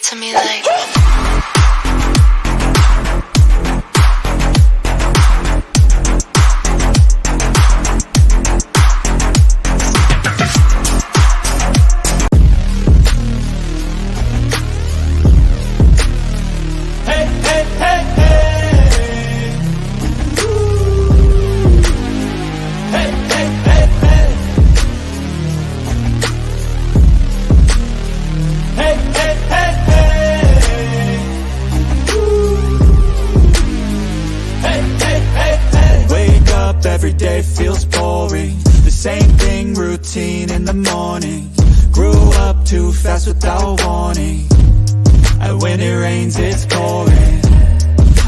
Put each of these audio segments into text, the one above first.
to me like. Every day feels boring, the same thing, routine in the morning. Grew up too fast without warning, and when it rains it's pouring.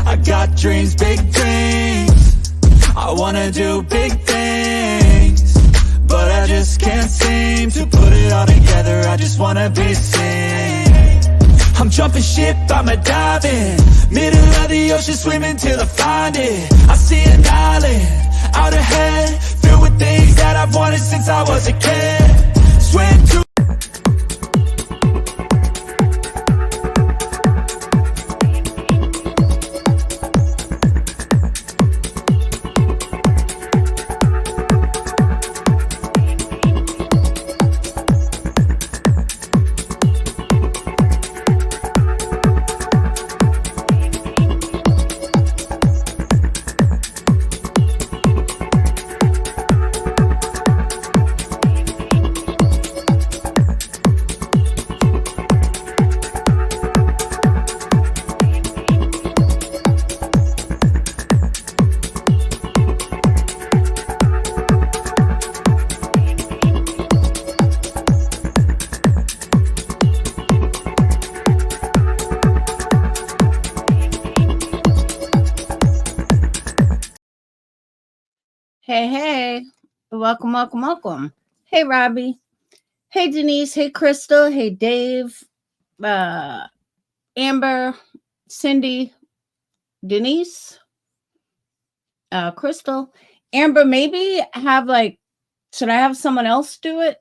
I got dreams, big dreams, I wanna do big things, but I just can't seem to put it all together. I just wanna be seen. I'm jumping ship, I'ma dive in, middle of the ocean, swimming till I find it. I see an island out ahead, filled with things that I've wanted since I was a kid. Swim to Hey, welcome. Hey, Robbie. Hey, Denise. Hey, Crystal. Hey, Dave. Amber, Cindy, Denise, Crystal. Amber, maybe should I have someone else do it?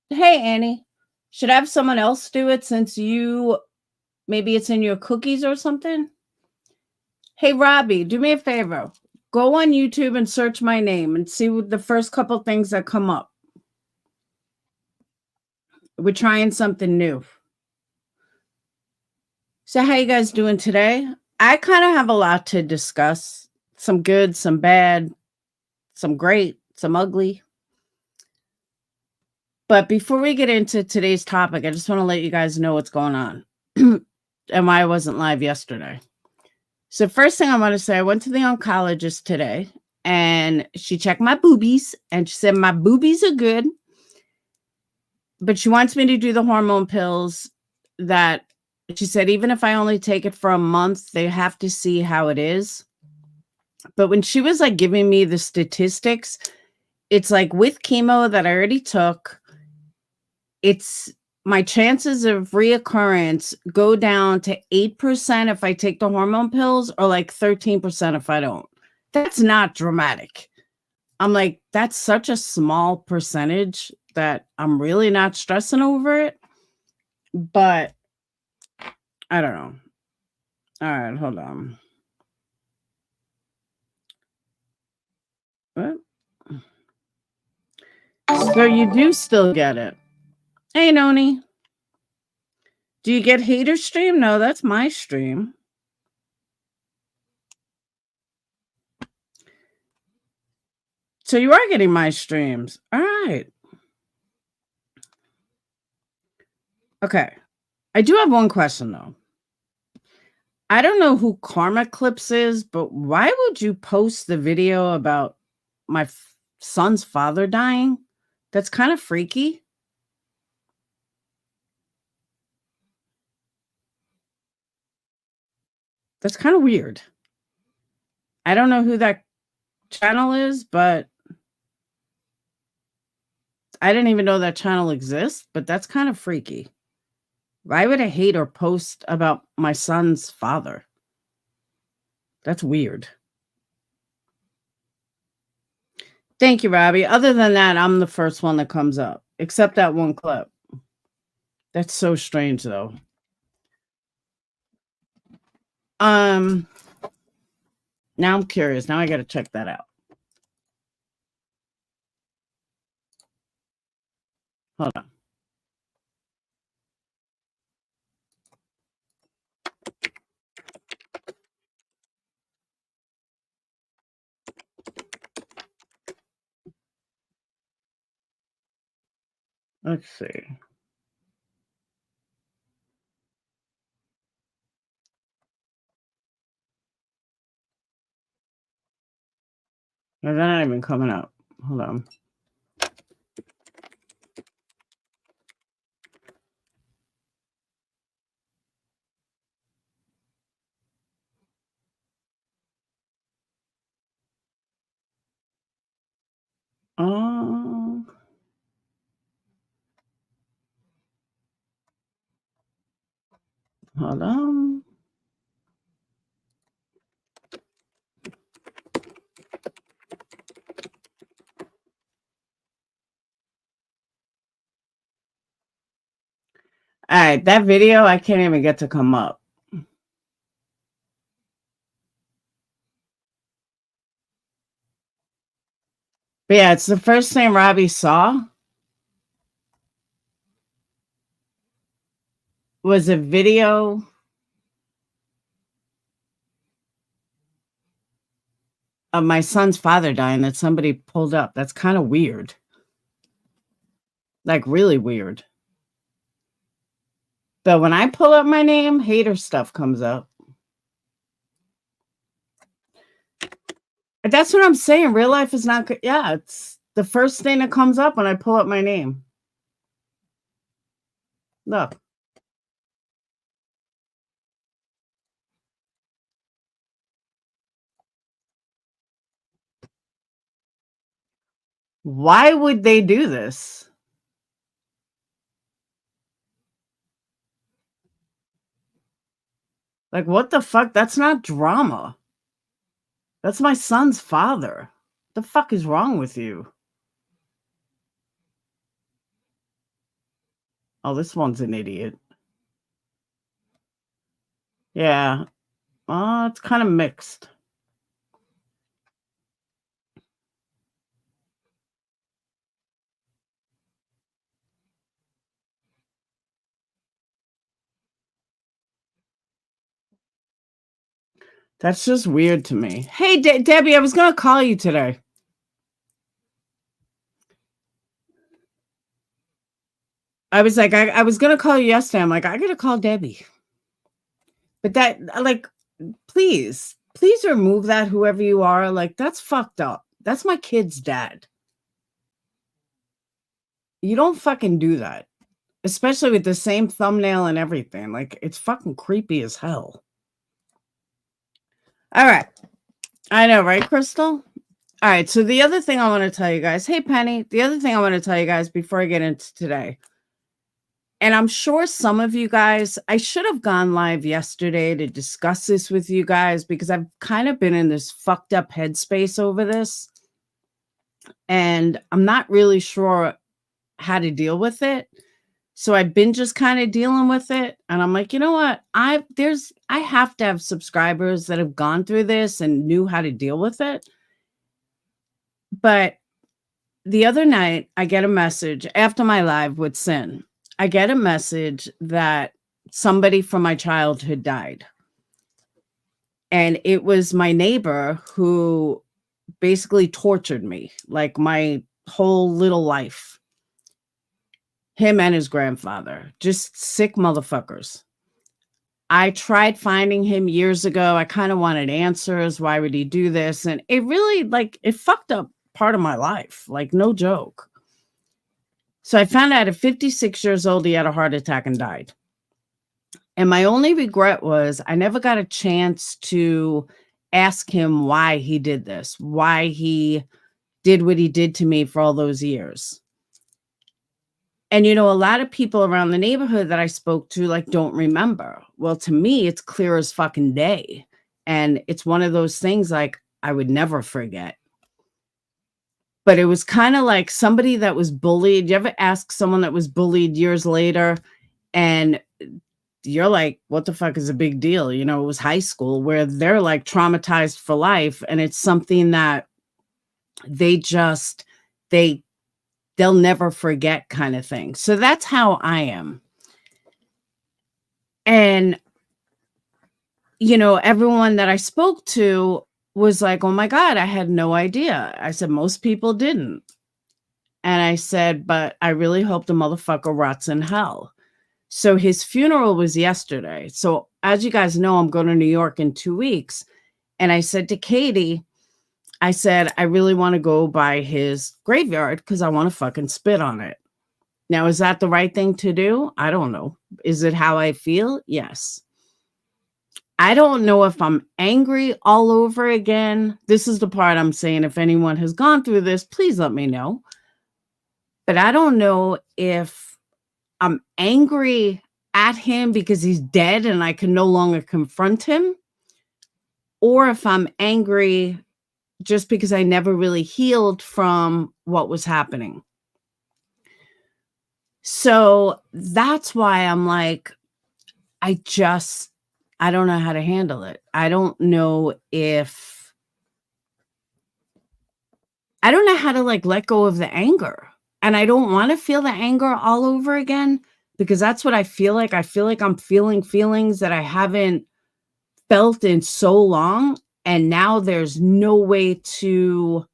Hey, Annie, should I have someone else do it since maybe it's in your cookies or something? Hey, Robbie, do me a favor. Go on YouTube and search my name and see what the first couple things that come up. We're trying something new. So how you guys doing today? I kind of have a lot to discuss. Some good, some bad, some great, some ugly. But before we get into today's topic, I just want to let you guys know what's going on and why I wasn't live yesterday. So first thing I want to say, I went to the oncologist today and she checked my boobies and she said my boobies are good, but she wants me to do the hormone pills that she said, even if I only take it for a month, they have to see how it is. But when she was like giving me the statistics, it's like with chemo that I already took, it's my chances of reoccurrence go down to 8% if I take the hormone pills or like 13% if I don't. That's not dramatic. I'm like, that's such a small percentage that I'm really not stressing over it. But I don't know. All right, hold on. What? So you do still get it. Hey, Noni. Do you get hater stream? No, that's my stream. So you are getting my streams. All right. Okay. I do have one question, though. I don't know who Karma Clips is, but why would you post the video about my son's father dying? That's kind of freaky. That's kind of weird. I don't know who that channel is, but I didn't even know that channel exists, but that's kind of freaky. Why would a hater post about my son's father? That's weird. Thank you, Robbie. Other than that, I'm the first one that comes up, except that one clip. That's so strange, though. Now I'm curious. Now I got to check that out. Hold on. Let's see. They're not even coming up. Hold on. Oh, hold on. All right, that video I can't even get to come up. But yeah, it's the first thing Robbie saw was a video of my son's father dying that somebody pulled up. That's kind of weird. Like really weird. But when I pull up my name, hater stuff comes up. That's what I'm saying. Real life is not good. Yeah, it's the first thing that comes up when I pull up my name. Look. Why would they do this? Like, what the fuck? That's not drama. That's my son's father. The fuck is wrong with you? Oh, this one's an idiot. Yeah. Oh, it's kind of mixed. That's just weird to me. Hey, Debbie, I was going to call you today. I was like, I was going to call you yesterday. I'm like, I got to call Debbie. But that, like, please remove that, whoever you are. Like, that's fucked up. That's my kid's dad. You don't fucking do that. Especially with the same thumbnail and everything. Like, it's fucking creepy as hell. All right. I know, right, Crystal? All right. So the other thing I want to tell you guys, hey, Penny, the other thing I want to tell you guys before I get into today, and I'm sure some of you guys, I should have gone live yesterday to discuss this with you guys because I've kind of been in this fucked up headspace over this. And I'm not really sure how to deal with it. So I've been just kind of dealing with it. And I'm like, you know what? I have to have subscribers that have gone through this and knew how to deal with it. But the other night, I get a message after my live with Sin. I get a message that somebody from my childhood died. And it was my neighbor who basically tortured me, like my whole little life. Him and his grandfather, just sick motherfuckers. I tried finding him years ago. I kind of wanted answers. Why would he do this? And it really, like, it fucked up part of my life. Like, no joke. So I found out at 56 years old, he had a heart attack and died. And my only regret was I never got a chance to ask him why he did this, why he did what he did to me for all those years. And, you know, a lot of people around the neighborhood that I spoke to, like, don't remember. Well, to me, it's clear as fucking day. And it's one of those things, like, I would never forget. But it was kind of like somebody that was bullied. You ever ask someone that was bullied years later and you're like, what the fuck is a big deal? You know, it was high school where they're like traumatized for life. And it's something that they just, they'll never forget kind of thing. So that's how I am. And, you know, everyone that I spoke to was like, oh my God, I had no idea. I said, most people didn't. And I said, but I really hope the motherfucker rots in hell. So his funeral was yesterday. So as you guys know, I'm going to New York in 2 weeks. And I said to Katie, I said, I really want to go by his graveyard because I want to fucking spit on it. Now, is that the right thing to do? I don't know. Is it how I feel? Yes. I don't know if I'm angry all over again. This is the part I'm saying, if anyone has gone through this, please let me know. But I don't know if I'm angry at him because he's dead and I can no longer confront him, or if I'm angry just because I never really healed from what was happening. So that's why I'm like, I don't know how to handle it. I don't know how to like let go of the anger. And I don't want to feel the anger all over again because that's what I feel like. I feel like I'm feeling feelings that I haven't felt in so long. And now there's no way to,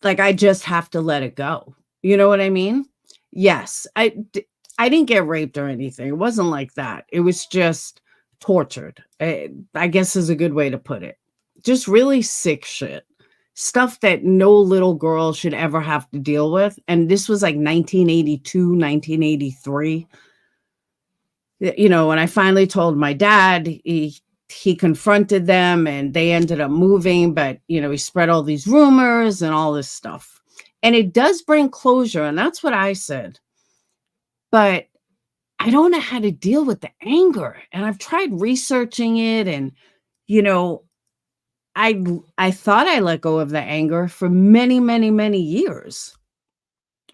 like, I just have to let it go. You know what I mean? Yes, I didn't get raped or anything. It wasn't like that. It was just tortured. I guess is a good way to put it. Just really sick shit. Stuff that no little girl should ever have to deal with. And this was like 1982, 1983. You know, when I finally told my dad, he confronted them and they ended up moving, but you know, he spread all these rumors and all this stuff. And it does bring closure, and that's what I said. But I don't know how to deal with the anger. And I've tried researching it, and you know, I thought I let go of the anger for many, many, many years.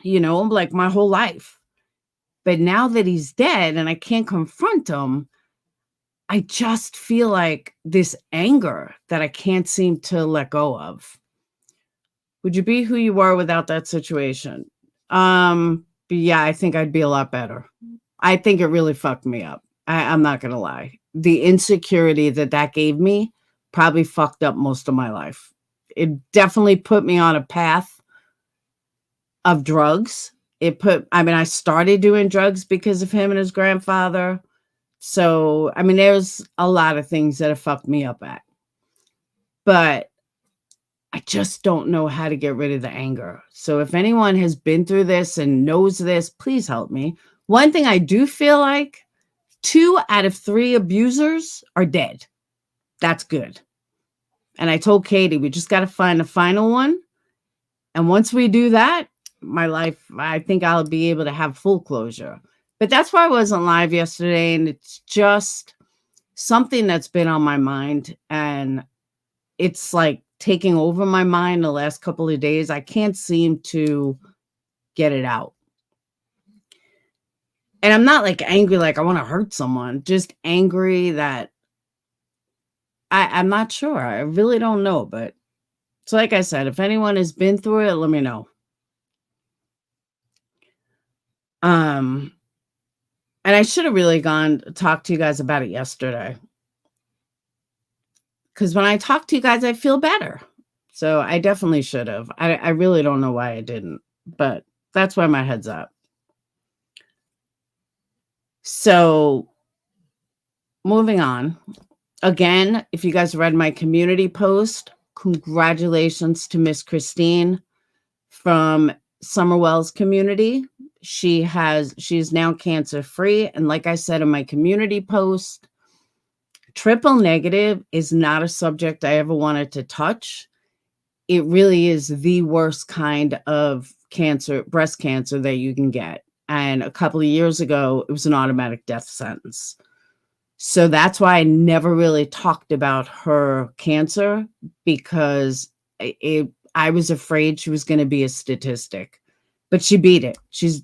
You know, like my whole life. But now that he's dead and I can't confront him, I just feel like this anger that I can't seem to let go of. Would you be who you were without that situation? Yeah, I think I'd be a lot better. I think it really fucked me up. I'm not gonna lie. The insecurity that gave me probably fucked up most of my life. It definitely put me on a path of drugs. I started doing drugs because of him and his grandfather. So, I mean, there's a lot of things that have fucked me up at. But I just don't know how to get rid of the anger. So if anyone has been through this and knows this, please help me. One thing I do feel like 2 out of 3 abusers are dead. That's good. And I told Katie, we just got to find the final one. And once we do that, my life, I think I'll be able to have full closure. But that's why I wasn't live yesterday. And it's just something that's been on my mind. And it's like taking over my mind the last couple of days. I can't seem to get it out. And I'm not like angry, like I want to hurt someone, just angry that I'm not sure. I really don't know. But so like I said, if anyone has been through it, let me know. And I should have really talked to you guys about it yesterday. Because when I talk to you guys, I feel better. So I definitely should have. I really don't know why I didn't, but that's where my head's at. So moving on. Again, if you guys read my community post, congratulations to Miss Christine from Summerwell's community. She's now cancer free. And like I said in my community post, triple negative is not a subject I ever wanted to touch. It really is the worst kind of cancer, breast cancer that you can get. And a couple of years ago, it was an automatic death sentence. So that's why I never really talked about her cancer, because I was afraid she was going to be a statistic. But she beat it. She's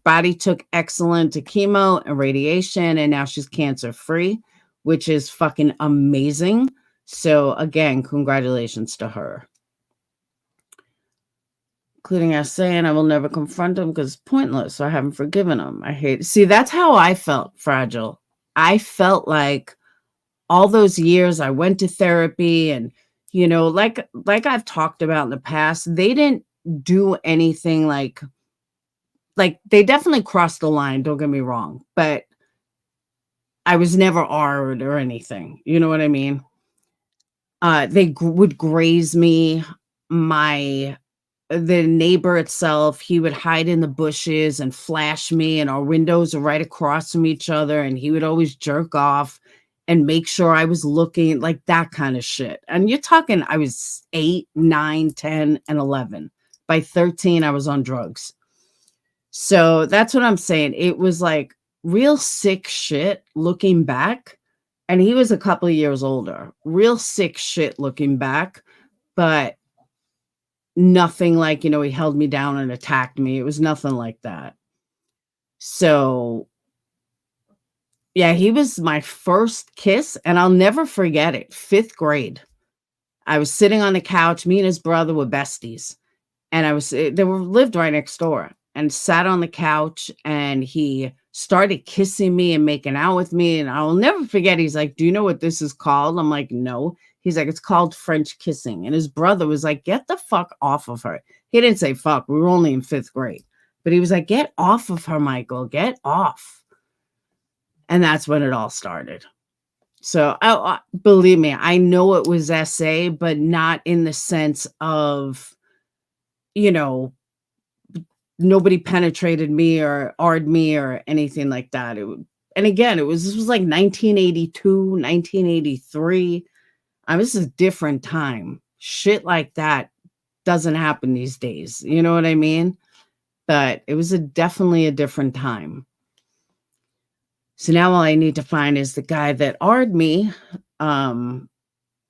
body took excellent to chemo and radiation, and now she's cancer free, which is fucking amazing. So again, congratulations to her. Including us saying I will never confront him because it's pointless. So I haven't forgiven him. I hate. See, that's how I felt, Fragile. I felt like all those years I went to therapy, and like I've talked about in the past, they didn't do anything like they definitely crossed the line. Don't get me wrong, but I was never R-ed or anything. You know what I mean? They would graze me. The neighbor itself, he would hide in the bushes and flash me, and our windows are right across from each other, and he would always jerk off and make sure I was looking, like that kind of shit. And you're talking, I was 8, 9, 10, and 11. By 13, I was on drugs. So that's what I'm saying. It was like real sick shit looking back. And he was a couple of years older. Real sick shit looking back. But nothing like, he held me down and attacked me. It was nothing like that. So, yeah, he was my first kiss, and I'll never forget it. 5th grade. I was sitting on the couch. Me and his brother were besties. And lived right next door, and sat on the couch, and he started kissing me and making out with me. And I'll never forget. He's like, "Do you know what this is called?" I'm like, "No." He's like, "It's called French kissing." And his brother was like, "Get the fuck off of her." He didn't say fuck. We were only in 5th grade. But he was like, "Get off of her, Michael. Get off." And that's when it all started. So believe me, I know it was SA, but not in the sense of, nobody penetrated me or R'd me or anything like that. And again, this was like 1982, 1983. This is a different time. Shit like that doesn't happen these days. You know what I mean? But it was definitely a different time. So now all I need to find is the guy that R'd me.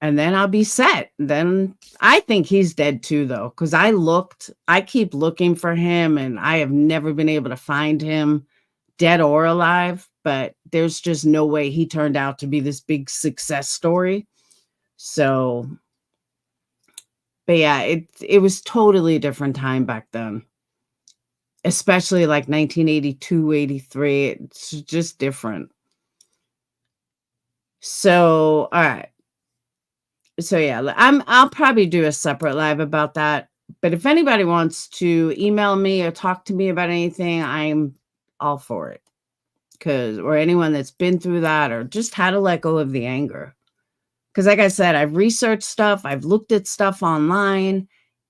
And then I'll be set. Then I think he's dead too, though, because I keep looking for him, and I have never been able to find him, dead or alive. But there's just no way he turned out to be this big success story. So, but yeah, it was totally a different time back then, especially like 1982, 83. It's just different. So, all right. So yeah, I'll probably do a separate live about that. But if anybody wants to email me or talk to me about anything, I'm all for it. Or anyone that's been through that, or just how to let go of the anger. Because like I said, I've researched stuff, I've looked at stuff online,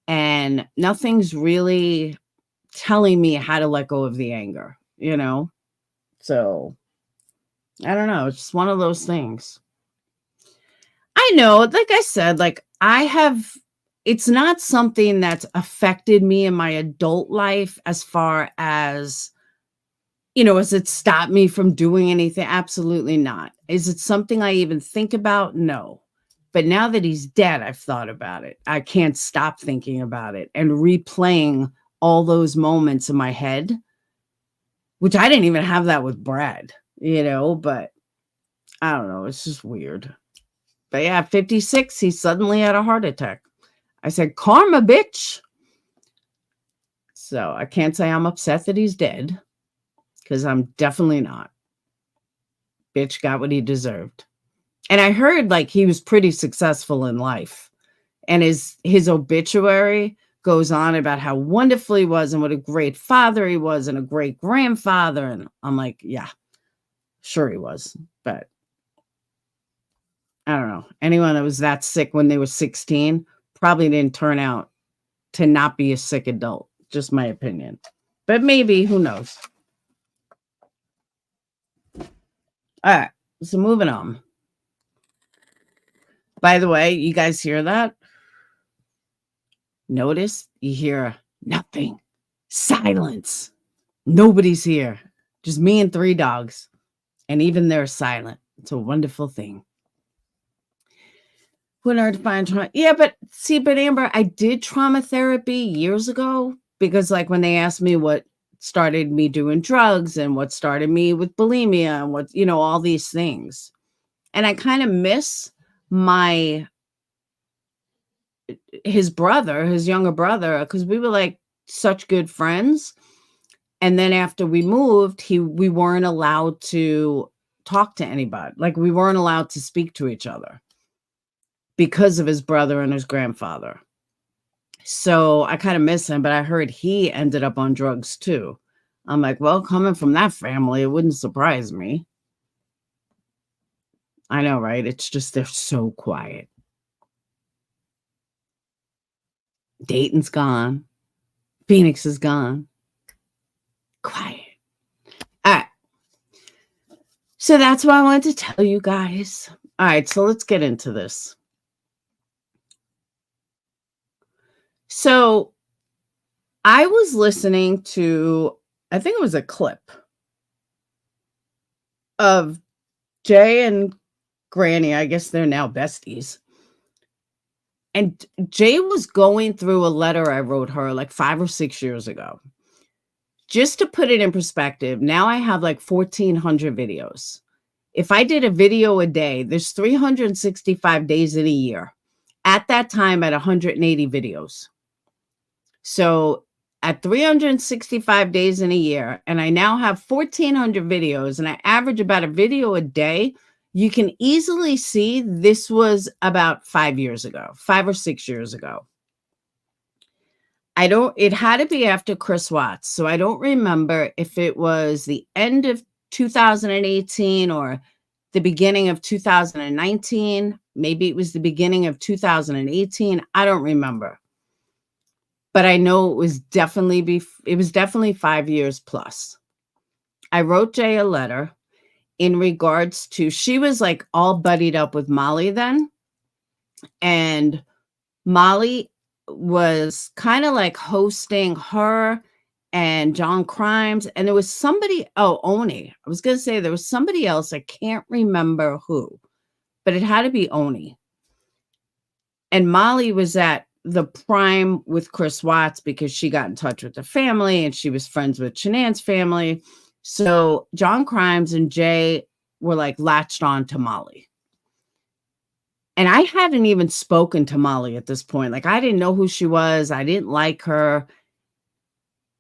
and nothing's really telling me how to let go of the anger, So I don't know. It's just one of those things. I know, like I said, it's not something that's affected me in my adult life as far as, has it stopped me from doing anything? Absolutely not. Is it something I even think about? No. But now that he's dead, I've thought about it. I can't stop thinking about it and replaying all those moments in my head, which I didn't even have that with Brad, but I don't know. It's just weird. But yeah, 56, he suddenly had a heart attack. I said, karma, bitch. So I can't say I'm upset that he's dead, because I'm definitely not. Bitch got what he deserved. And I heard he was pretty successful in life. And his obituary goes on about how wonderful he was and what a great father he was and a great grandfather. And I'm like, yeah, sure he was. But I don't know. Anyone that was that sick when they were 16 probably didn't turn out to not be a sick adult. Just my opinion. But maybe, who knows? All right. So moving on. By the way, you guys hear that? Notice you hear nothing. Silence. Nobody's here. Just me and 3 dogs. And even they're silent. It's a wonderful thing. When I find trauma. Yeah, but Amber, I did trauma therapy years ago, because when they asked me what started me doing drugs and what started me with bulimia and what, all these things. And I kind of miss my his brother, his younger brother, because we were like such good friends. And then after we moved, we weren't allowed to talk to anybody. Like we weren't allowed to speak to each other because of his brother and his grandfather. So I kind of miss him, but I heard he ended up on drugs too. I'm like, well, coming from that family, it wouldn't surprise me. I know, right? It's just they're so quiet. Dayton's gone. Phoenix is gone. Quiet. All right. So that's what I wanted to tell you guys. All right, so let's get into this. So I was listening to, I think it was a clip of Jay and Granny. I guess they're now besties. And Jay was going through a letter I wrote her like 5 or 6 years ago. Just to put it in perspective, now I have like 1,400 videos. If I did a video a day, there's 365 days in a year. At that time, at 180 videos. So at 365 days in a year, and I now have 1,400 videos, and I average about a video a day, you can easily see this was about 5 years ago, 5 or 6 years ago. It had to be after Chris Watts. So I don't remember if it was the end of 2018 or the beginning of 2019. Maybe it was the beginning of 2018. I don't remember. But I know it was definitely 5 years plus. I wrote Jay a letter in regards to, she was like all buddied up with Molly then. And Molly was kind of like hosting her and John Crimes. And there was somebody, Oni. I was going to say there was somebody else. I can't remember who, but it had to be Oni. And Molly was at the prime with Chris Watts because she got in touch with the family and she was friends with Shanann's family. So John Crimes and Jay were like latched on to Molly. And I hadn't even spoken to Molly at this point. Like I didn't know who she was. I didn't like her.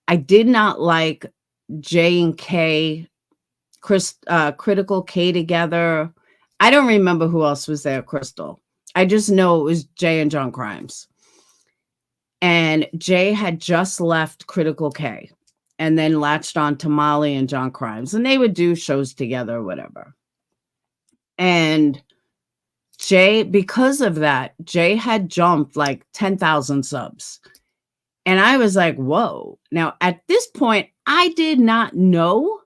I did not like J and K, Critical K together. I don't remember who else was there, Crystal. I just know it was Jay and John Crimes. And Jay had just left Critical K and then latched on to Molly and John Crimes. And they would do shows together or whatever. And Jay, because of that, Jay had jumped like 10,000 subs. And I was like, whoa. Now, at this point, I did not know.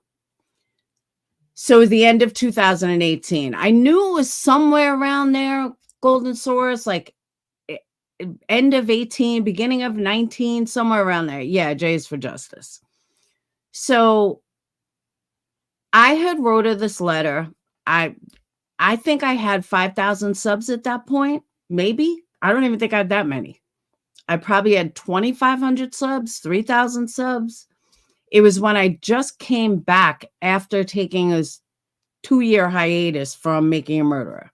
So the end of 2018, I knew it was somewhere around there, Golden Source, like end of 18, beginning of 19, somewhere around there. Yeah, Jay's for Justice. So I had wrote her this letter. I think I had 5,000 subs at that point. Maybe. I don't even think I had that many. I probably had 2,500 subs, 3,000 subs. It was when I just came back after taking a 2-year hiatus from Making a Murderer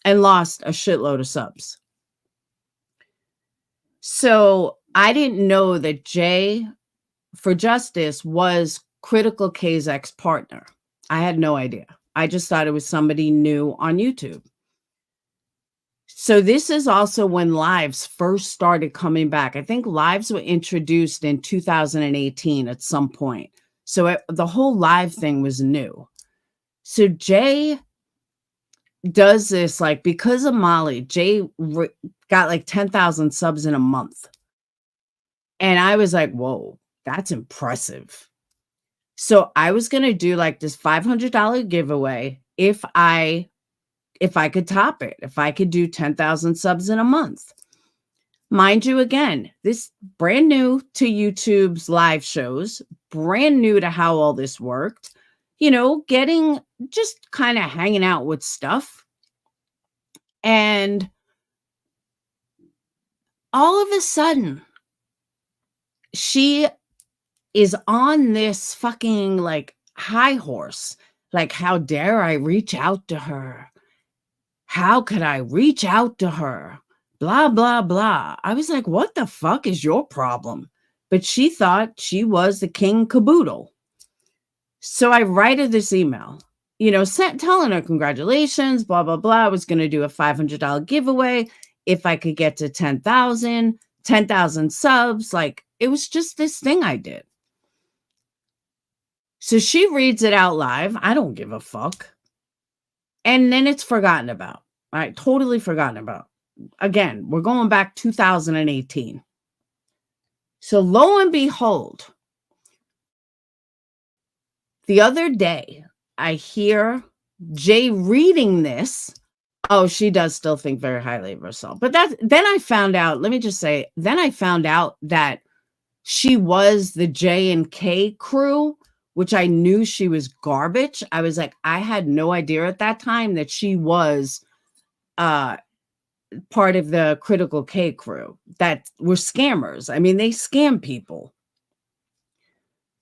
and lost a shitload of subs. So I didn't know that Jay for Justice was Critical K's ex-partner. I had no idea. I just thought it was somebody new on YouTube. So this is also when lives first started coming back. I think lives were introduced in 2018 at some point. So the whole live thing was new. So Jay does this, like, because of Molly, Jay got like 10,000 subs in a month. And I was like, whoa, that's impressive. So I was going to do like this $500 giveaway if I could top it, if I could do 10,000 subs in a month. Mind you, again, this brand new to YouTube's live shows, brand new to how all this worked, getting just kind of hanging out with stuff. And all of a sudden, she is on this fucking like high horse. Like, how dare I reach out to her? How could I reach out to her? Blah, blah, blah. I was like, what the fuck is your problem? But she thought she was the king caboodle. So I write her this email, telling her congratulations, blah, blah, blah. I was going to do a $500 giveaway if I could get to 10,000 subs. Like, it was just this thing I did. So she reads it out live. I don't give a fuck. And then it's forgotten about. All right, totally forgotten about. Again, we're going back 2018. So lo and behold, the other day, I hear Jay reading this. Oh, she does still think very highly of herself. But then I found out, let me just say, then I found out that she was the J and K crew, which I knew she was garbage. I was like, I had no idea at that time that she was part of the Critical K crew that were scammers. I mean, they scam people.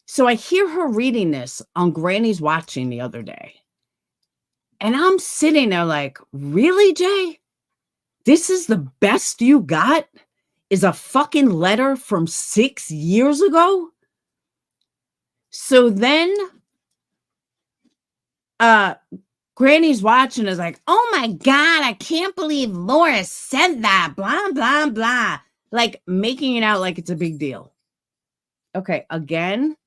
So I hear her reading this on Granny's Watching the other day. And I'm sitting there like, really, Jay? This is the best you got? Is a fucking letter from 6 years ago? So then Granny's Watching is like, oh my God, I can't believe Laura said that, blah, blah, blah. Like making it out like it's a big deal. Okay, again,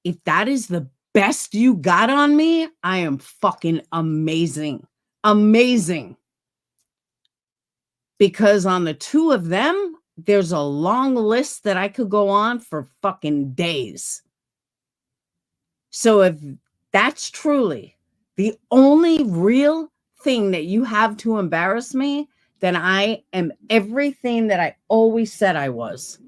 if that is the best you got on me, I am fucking amazing. Amazing. Because on the two of them, there's a long list that I could go on for fucking days. So if that's truly the only real thing that you have to embarrass me, then I am everything that I always said I was.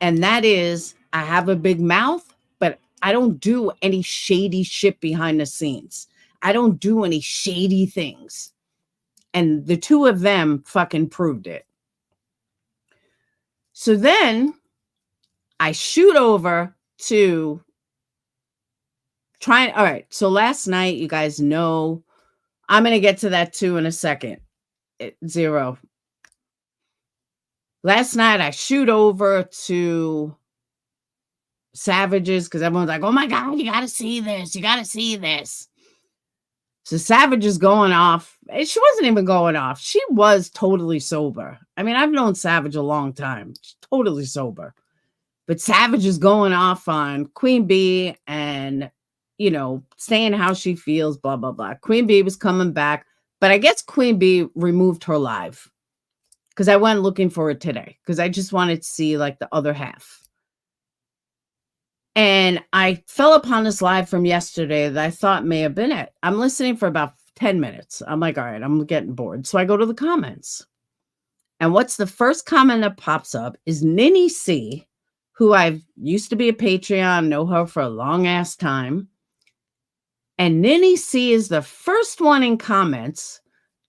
And that is, I have a big mouth, but I don't do any shady shit behind the scenes. I don't do any shady things. And the two of them fucking proved it. So then I shoot over to all right. So last night, you guys know, I'm going to get to that too in a second. 0. Last night, I shoot over to Savages because everyone's like, oh my God, you got to see this. You got to see this. So Savage is going off. She wasn't even going off. She was totally sober. I mean, I've known Savage a long time. She's totally sober. But Savage is going off on Queen Bee and, saying how she feels, blah, blah, blah. Queen Bee was coming back. But I guess Queen Bee removed her live. Because I went looking for it today. Because I just wanted to see like the other half. And I fell upon this live from yesterday that I thought may have been it. I'm listening for about 10 minutes. I'm like, all right, I'm getting bored. So I go to the comments. And what's the first comment that pops up is Ninny C, who I've used to be a Patreon, know her for a long ass time. And Ninny C is the first one in comments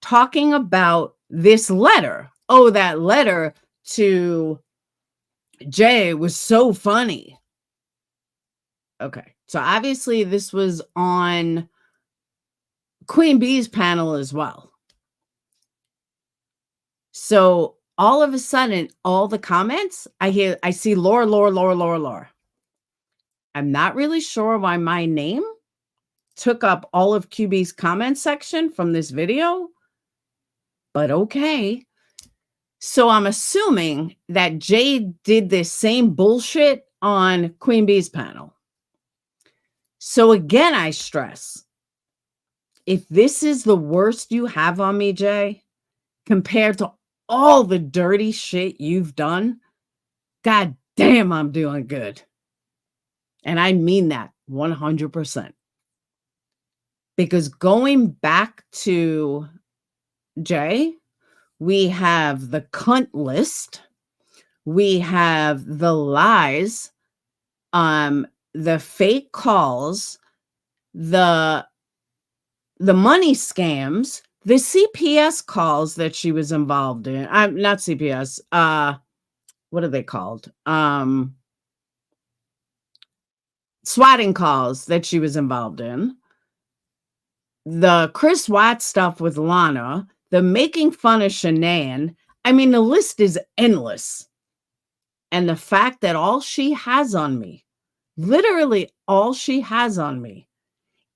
talking about this letter. Oh, that letter to Jay was so funny. Okay, so obviously this was on Queen Bee's panel as well. So all of a sudden, all the comments, I see Laura. I'm not really sure why my name took up all of QB's comment section from this video, but okay. So I'm assuming that Jay did this same bullshit on Queen Bee's panel. So again, I stress, if this is the worst you have on me, Jay, compared to all the dirty shit you've done, God damn, I'm doing good. And I mean that 100%. Because going back to Jay, we have the cunt list, we have the lies, the fake calls, the money scams, the CPS calls that she was involved in. Not CPS. What are they called? swatting calls that she was involved in, the Chris Watts stuff with Lana, the making fun of Shanann. I mean, the list is endless. And the fact that all she has on me, literally all she has on me,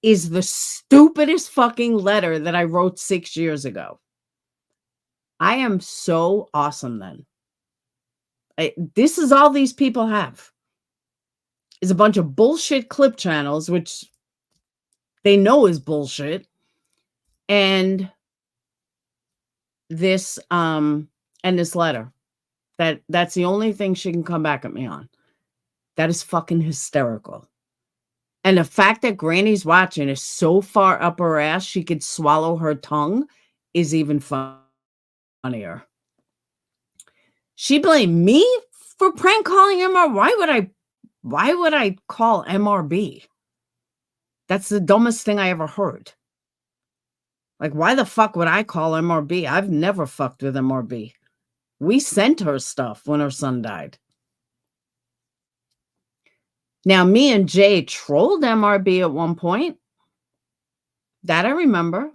is the stupidest fucking letter that I wrote 6 years ago. I am so awesome then. This is all these people have. Is a bunch of bullshit clip channels, which they know is bullshit. And this letter. That's the only thing she can come back at me on. That is fucking hysterical. And the fact that Granny's watching is so far up her ass she could swallow her tongue is even funnier. She blamed me for prank calling MR. Why would I call MRB? That's the dumbest thing I ever heard. Like, why the fuck would I call MRB? I've never fucked with MRB. We sent her stuff when her son died. Now, me and Jay trolled MRB at one point. That I remember.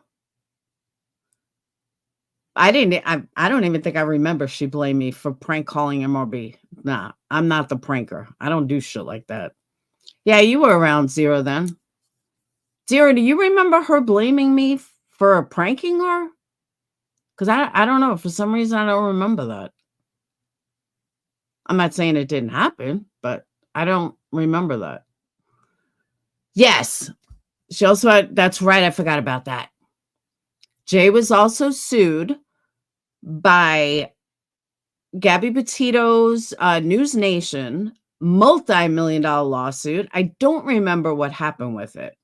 I don't even think I remember she blamed me for prank calling MRB. Nah, I'm not the pranker. I don't do shit like that. Yeah, you were around, Zero, then. Zero, do you remember her blaming me for pranking her? Because I don't know. For some reason, I don't remember that. I'm not saying it didn't happen, but I don't remember that. Yes. She also had, that's right. I forgot about that. Jay was also sued by Gabby Petito's News Nation, multi-million-dollar lawsuit. I don't remember what happened with it.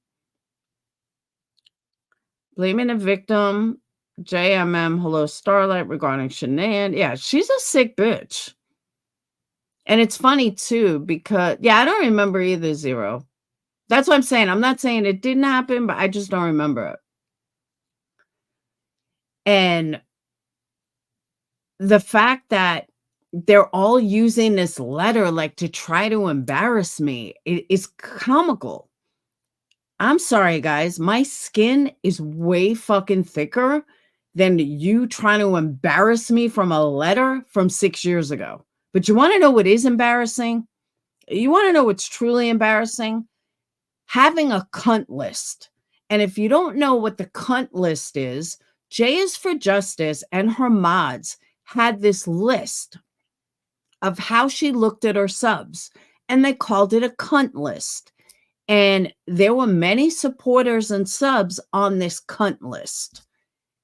Blaming a victim, JMM, hello, Starlight, regarding Shanann. Yeah, she's a sick bitch. And it's funny, too, because, yeah, I don't remember either, Zero. That's what I'm saying. I'm not saying it didn't happen, but I just don't remember it. And the fact that they're all using this letter like to try to embarrass me is comical. I'm sorry, guys. My skin is way fucking thicker than you trying to embarrass me from a letter from 6 years ago. But you want to know what is embarrassing? You want to know what's truly embarrassing? Having a cunt list. And if you don't know what the cunt list is, Jay is for Justice and her mods had this list of how she looked at her subs, and they called it a cunt list. And there were many supporters and subs on this cunt list.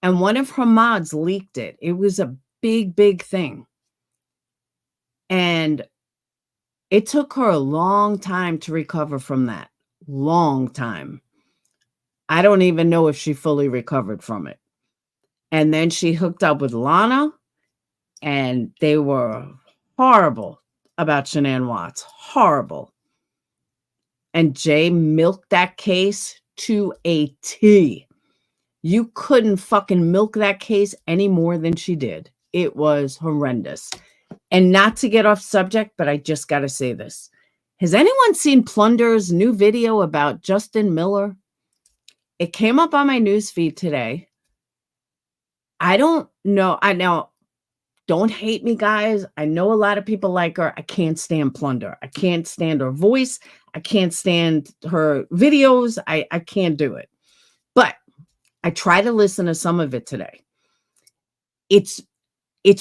And one of her mods leaked it. It was a big, big thing. And it took her a long time to recover from that. Long time. I don't even know if she fully recovered from it. And then she hooked up with Lana, and they were horrible about Shanann Watts. Horrible. And Jay milked that case to a T. You couldn't fucking milk that case any more than she did. It was horrendous. And not to get off subject, but I just got to say this. Has anyone seen Plunder's new video about Justin Miller? It came up on my newsfeed today. I don't know. I know. Don't hate me, guys. I know a lot of people like her. I can't stand Plunder. I can't stand her voice. I can't stand her videos. I can't do it. But I try to listen to some of it today. It's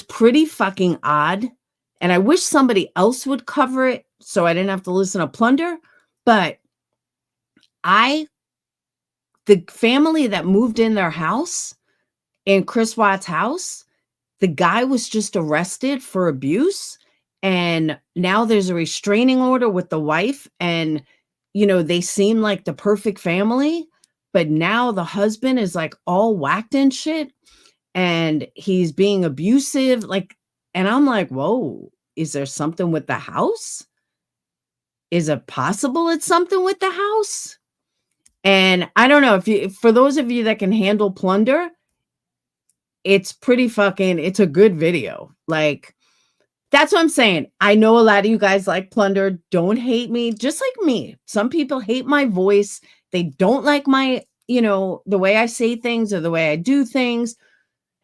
pretty fucking odd. And I wish somebody else would cover it so I didn't have to listen to Plunder. But the family that moved in their house, in Chris Watts' house, the guy was just arrested for abuse. And now there's a restraining order with the wife. And, you know, they seem like the perfect family. But now the husband is like all whacked and shit. And he's being abusive. Like, and I'm like, whoa, is there something with the house? Is it possible it's something with the house? And I don't know for those of you that can handle Plunder, it's pretty fucking, it's a good video. Like, That's what I'm saying. I know a lot of you guys like plunder. Don't hate me, just like me. Some people hate my voice. They don't like my, the way I say things or the way I do things.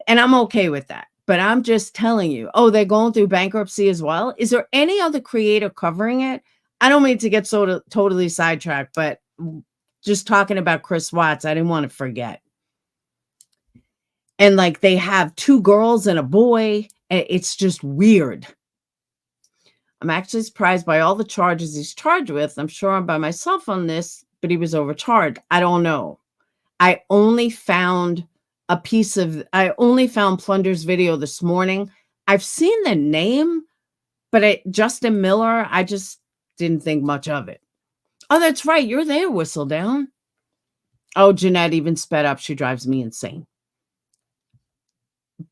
And I'm okay with that. But I'm just telling you, oh, they're going through bankruptcy as well. Is there any other creator covering it? I don't mean to get totally sidetracked, but just talking about Chris Watts, I didn't want to forget. And like they have 2 girls and a boy. It's just weird. I'm actually surprised by all the charges he's charged with. I'm sure I'm by myself on this, but he was overcharged. I don't know. I only found Plunder's video this morning. I've seen the name, but Justin Miller, I just didn't think much of it. Oh, that's right. You're there, Whistle Down. Oh, Jeanette even sped up. She drives me insane.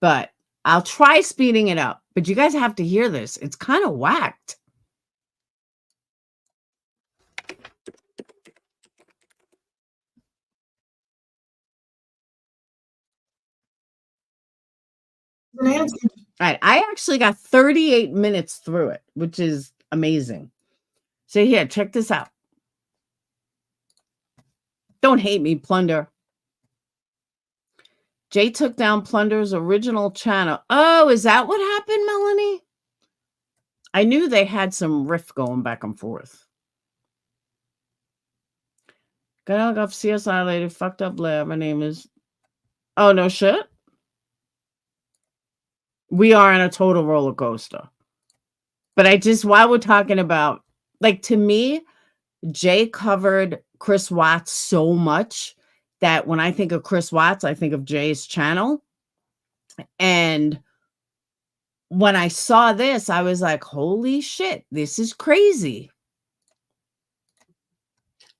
But I'll try speeding it up. But you guys have to hear this. It's kind of whacked. All right, I actually got 38 minutes through it, which is amazing. So here, check this out. Don't hate me, Plunder. Jay took down Plunder's original channel. Oh, is that what happened, Melanie? I knew they had some riff going back and forth. Got off CSI lady, fucked up lab. My name is... Oh, no shit? We are in a total roller coaster. But while we're talking about, like, to me, Jay covered Chris Watts so much that when I think of Chris Watts, I think of Jay's channel. And when I saw this, I was like, holy shit, this is crazy.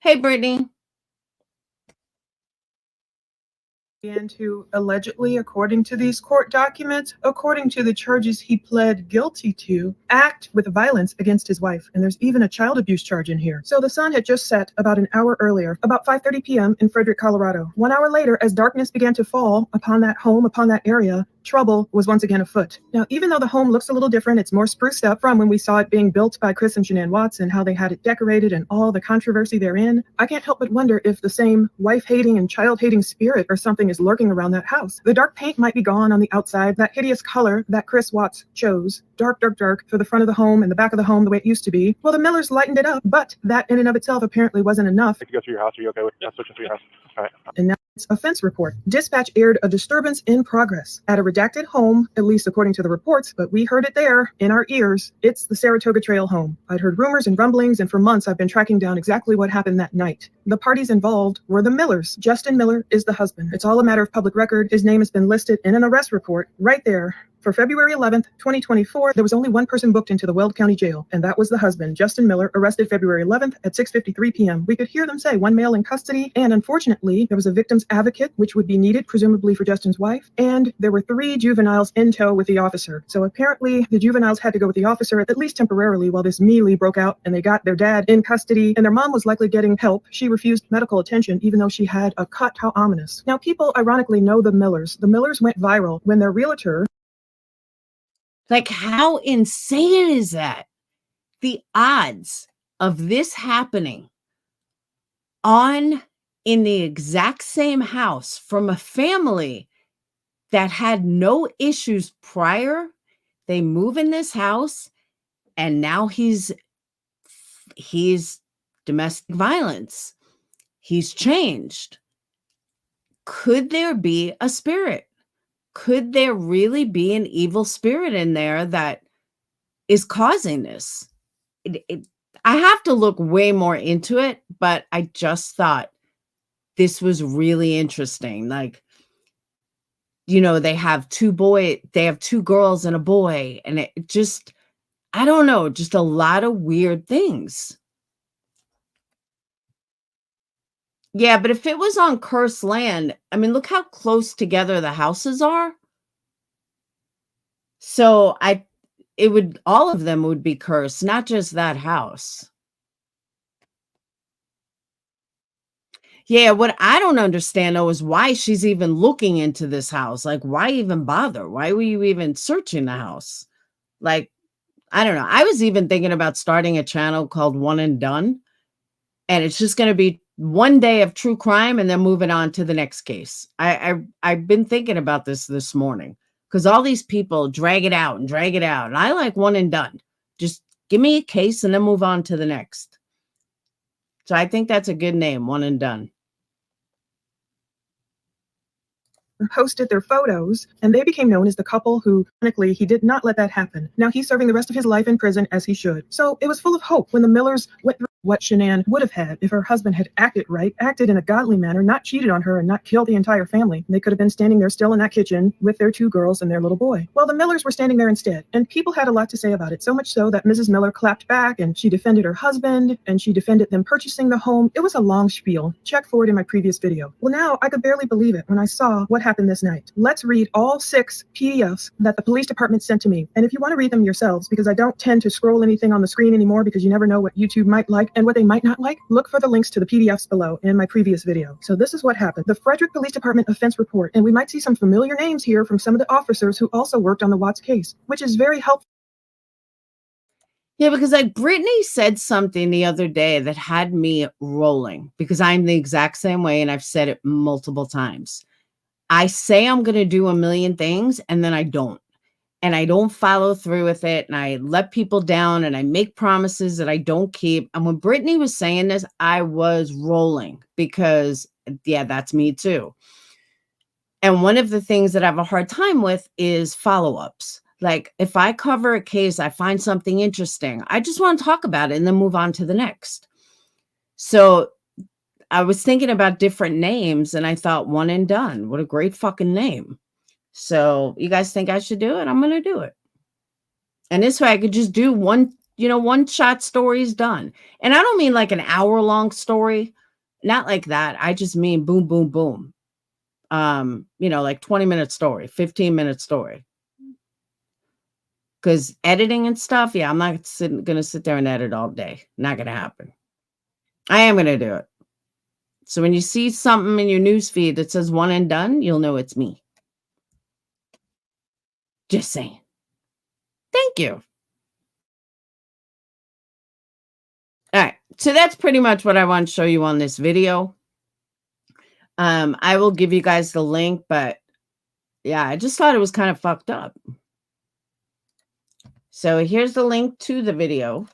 Hey, Brittany. And to allegedly, according to these court documents, according to the charges he pled guilty to, act with violence against his wife. And there's even a child abuse charge in here. So the sun had just set about an hour earlier, about 5:30 p.m. in Frederick, Colorado. 1 hour later, as darkness began to fall upon that home, upon that area, trouble was once again afoot. Now, even though the home looks a little different, it's more spruced up from when we saw it being built by Chris and Jeananne Watts and how they had it decorated and all the controversy therein. I can't help but wonder if the same wife-hating and child-hating spirit or something is lurking around that house. The dark paint might be gone on the outside, that hideous color that Chris Watts chose, dark, dark, dark, for the front of the home and the back of the home the way it used to be. Well, the Millers lightened it up, but that in and of itself apparently wasn't enough. To go through your house, are you okay with switching through your house? All right. And now it's a fence report. Dispatch aired a disturbance in progress at a redacted home, at least according to the reports, but we heard it there in our ears. It's the Saratoga Trail home. I'd heard rumors and rumblings, and for months I've been tracking down exactly what happened that night. The parties involved were the Millers. Justin Miller is the husband. It's all a matter of public record. His name has been listed in an arrest report right there. For February 11th, 2024, there was only one person booked into the Weld County Jail, and that was the husband, Justin Miller, arrested February 11th at 6:53 p.m. We could hear them say one male in custody, and unfortunately, there was a victim's advocate, which would be needed, presumably for Justin's wife, and there were 3 juveniles in tow with the officer. So apparently, the juveniles had to go with the officer, at least temporarily, while this melee broke out, and they got their dad in custody, and their mom was likely getting help. She refused medical attention, even though she had a cut. How ominous. Now, people ironically know the Millers. The Millers went viral when their realtor... Like, how insane is that? The odds of this happening in the exact same house from a family that had no issues prior. They move in this house and now he's domestic violence. He's changed. Could there be a spirit? Could there really be an evil spirit in there that is causing this? I have to look way more into it, but I just thought this was really interesting. Like, they have 2 girls and a boy, and it just, I don't know, just a lot of weird things. Yeah, but if it was on cursed land, I mean, look how close together the houses are. So all of them would be cursed, not just that house. Yeah, what I don't understand though is why she's even looking into this house. Like, why even bother? Why were you even searching the house? Like, I don't know. I was even thinking about starting a channel called One and Done. And it's just going to be one day of true crime and then moving on to the next case. I've been thinking about this morning because all these people drag it out and drag it out. And I like one and done. Just give me a case and then move on to the next. So I think that's a good name, One and Done. Posted their photos, and they became known as the couple who, ironically, he did not let that happen. Now he's serving the rest of his life in prison as he should. So it was full of hope when the Millers went through what Shanann would have had if her husband had acted right, acted in a godly manner, not cheated on her, and not killed the entire family. They could have been standing there still in that kitchen with their 2 girls and their little boy. Well, the Millers were standing there instead, and people had a lot to say about it, so much so that Mrs. Miller clapped back, and she defended her husband, and she defended them purchasing the home. It was a long spiel. Check for it in my previous video. Well, now I could barely believe it when I saw what happened this night. Let's read all 6 PDFs that the police department sent to me. And if you want to read them yourselves, because I don't tend to scroll anything on the screen anymore because you never know what YouTube might like and what they might not like, look for the links to the PDFs below in my previous video. So this is what happened. The Frederick Police Department offense report, and we might see some familiar names here from some of the officers who also worked on the Watts case, which is very helpful. Yeah, because like Brittany said something the other day that had me rolling because I'm the exact same way and I've said it multiple times. I say I'm going to do a million things and then I don't. And I don't follow through with it. And I let people down and I make promises that I don't keep. And when Brittany was saying this, I was rolling because, yeah, that's me too. And one of the things that I have a hard time with is follow-ups. Like if I cover a case, I find something interesting, I just want to talk about it and then move on to the next. So I was thinking about different names and I thought One and Done. What a great fucking name. So you guys think I should do it? I'm going to do it. And this way I could just do one shot stories done. And I don't mean like an hour-long story. Not like that. I just mean boom, boom, boom. Like 20-minute story, 15-minute story. Because editing and stuff, yeah, I'm not going to sit there and edit all day. Not going to happen. I am going to do it. So when you see something in your newsfeed that says One and Done, you'll know it's me. Just saying. Thank you. All right. So that's pretty much what I want to show you on this video. I will give you guys the link, but yeah, I just thought it was kind of fucked up. So here's the link to the video.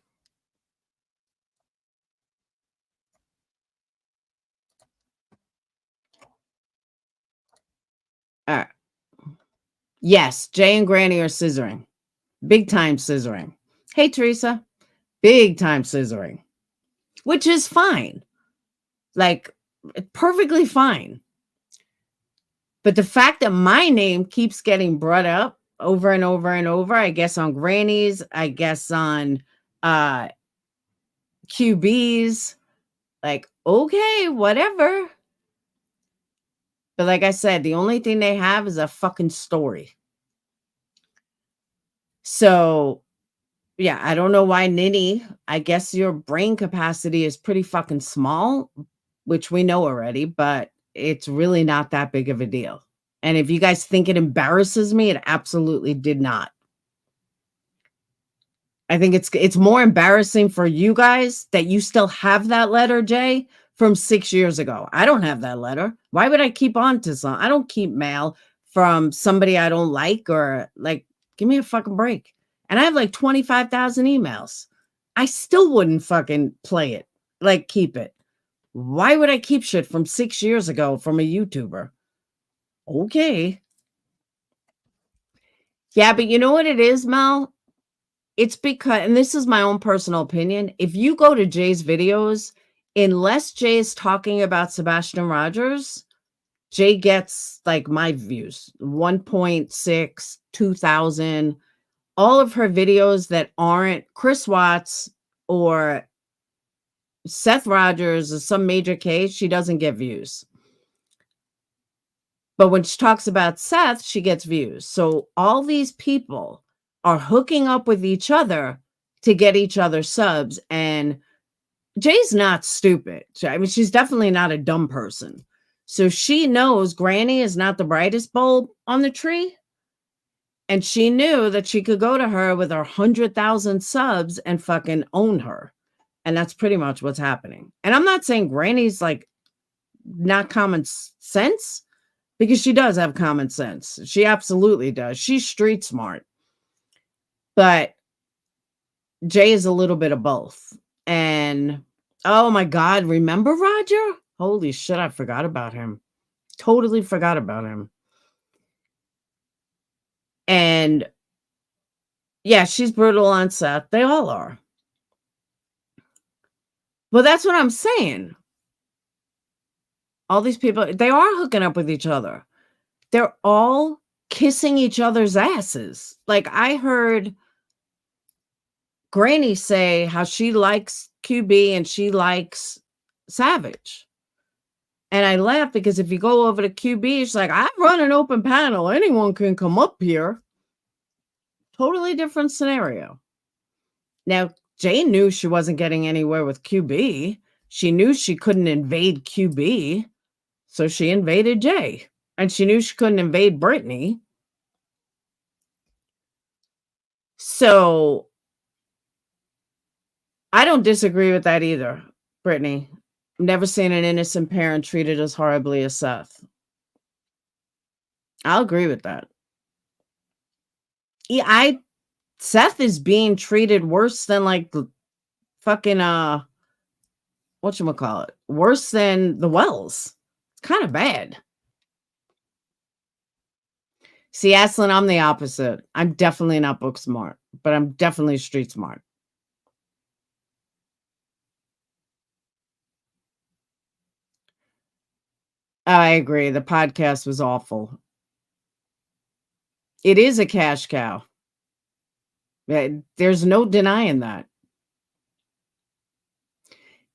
All right. Yes, Jay and Granny are scissoring. Big time scissoring. Hey, Teresa. Big time scissoring. Which is fine. Like, perfectly fine. But the fact that my name keeps getting brought up over and over and over, I guess on Granny's, I guess on QB's, like, okay, whatever. But like I said, the only thing they have is a fucking story. So, yeah, I don't know why Ninny, I guess your brain capacity is pretty fucking small, which we know already, but it's really not that big of a deal. And if you guys think it embarrasses me, it absolutely did not. I think it's more embarrassing for you guys that you still have that letter, Jay, from 6 years ago. I don't have that letter. Why would I keep on to some? I don't keep mail from somebody I don't like or like, give me a fucking break. And I have like 25,000 emails. I still wouldn't fucking play it, like keep it. Why would I keep shit from 6 years ago from a YouTuber? Okay. Yeah, but you know what it is, Mel? It's because, and this is my own personal opinion, if you go to Jay's videos, unless Jay is talking about Sebastian Rogers, Jay gets like my views, 1.6, 2,000. All of her videos that aren't Chris Watts or Seth Rogers or some major case, she doesn't get views. But when she talks about Seth, she gets views. So all these people are hooking up with each other to get each other subs. And Jay's not stupid. I mean, she's definitely not a dumb person. So she knows Granny is not the brightest bulb on the tree. And she knew that she could go to her with her 100,000 subs and fucking own her. And that's pretty much what's happening. And I'm not saying Granny's like not common sense, because she does have common sense. She absolutely does. She's street smart. But Jay is a little bit of both. And oh my God, remember Roger? Holy shit, I forgot about him. Totally forgot about him. And yeah, she's brutal on Seth. They all are. Well, that's what I'm saying. All these people, they are hooking up with each other. They're all kissing each other's asses. Like I heard Granny say how she likes QB and she likes Savage. And I laugh because if you go over to QB, she's like, I run an open panel. Anyone can come up here. Totally different scenario. Now, Jane knew she wasn't getting anywhere with QB. She knew she couldn't invade QB. So she invaded Jay. And she knew she couldn't invade Brittany. So I don't disagree with that either, Brittany. I've never seen an innocent parent treated as horribly as Seth. I'll agree with that. Yeah, Seth is being treated worse than like the fucking whatchamacallit? Worse than the Wells. It's kind of bad. See, Aslan, I'm the opposite. I'm definitely not book smart, but I'm definitely street smart. I agree. The podcast was awful. It is a cash cow. There's no denying that.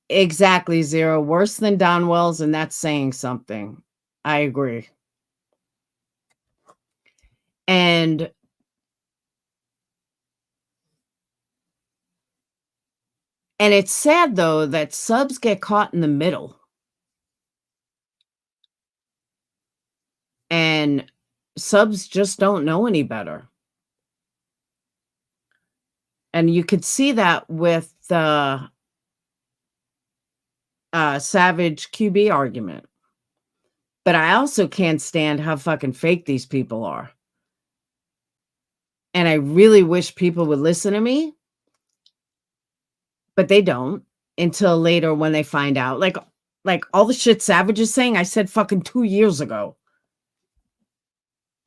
Exactly, Zero. Worse than Don Wells, and that's saying something. I agree. And it's sad, though, that subs get caught in the middle. And subs just don't know any better. And you could see that with the Savage QB argument. But I also can't stand how fucking fake these people are. And I really wish people would listen to me. But they don't until later when they find out. Like all the shit Savage is saying, I said fucking 2 years ago.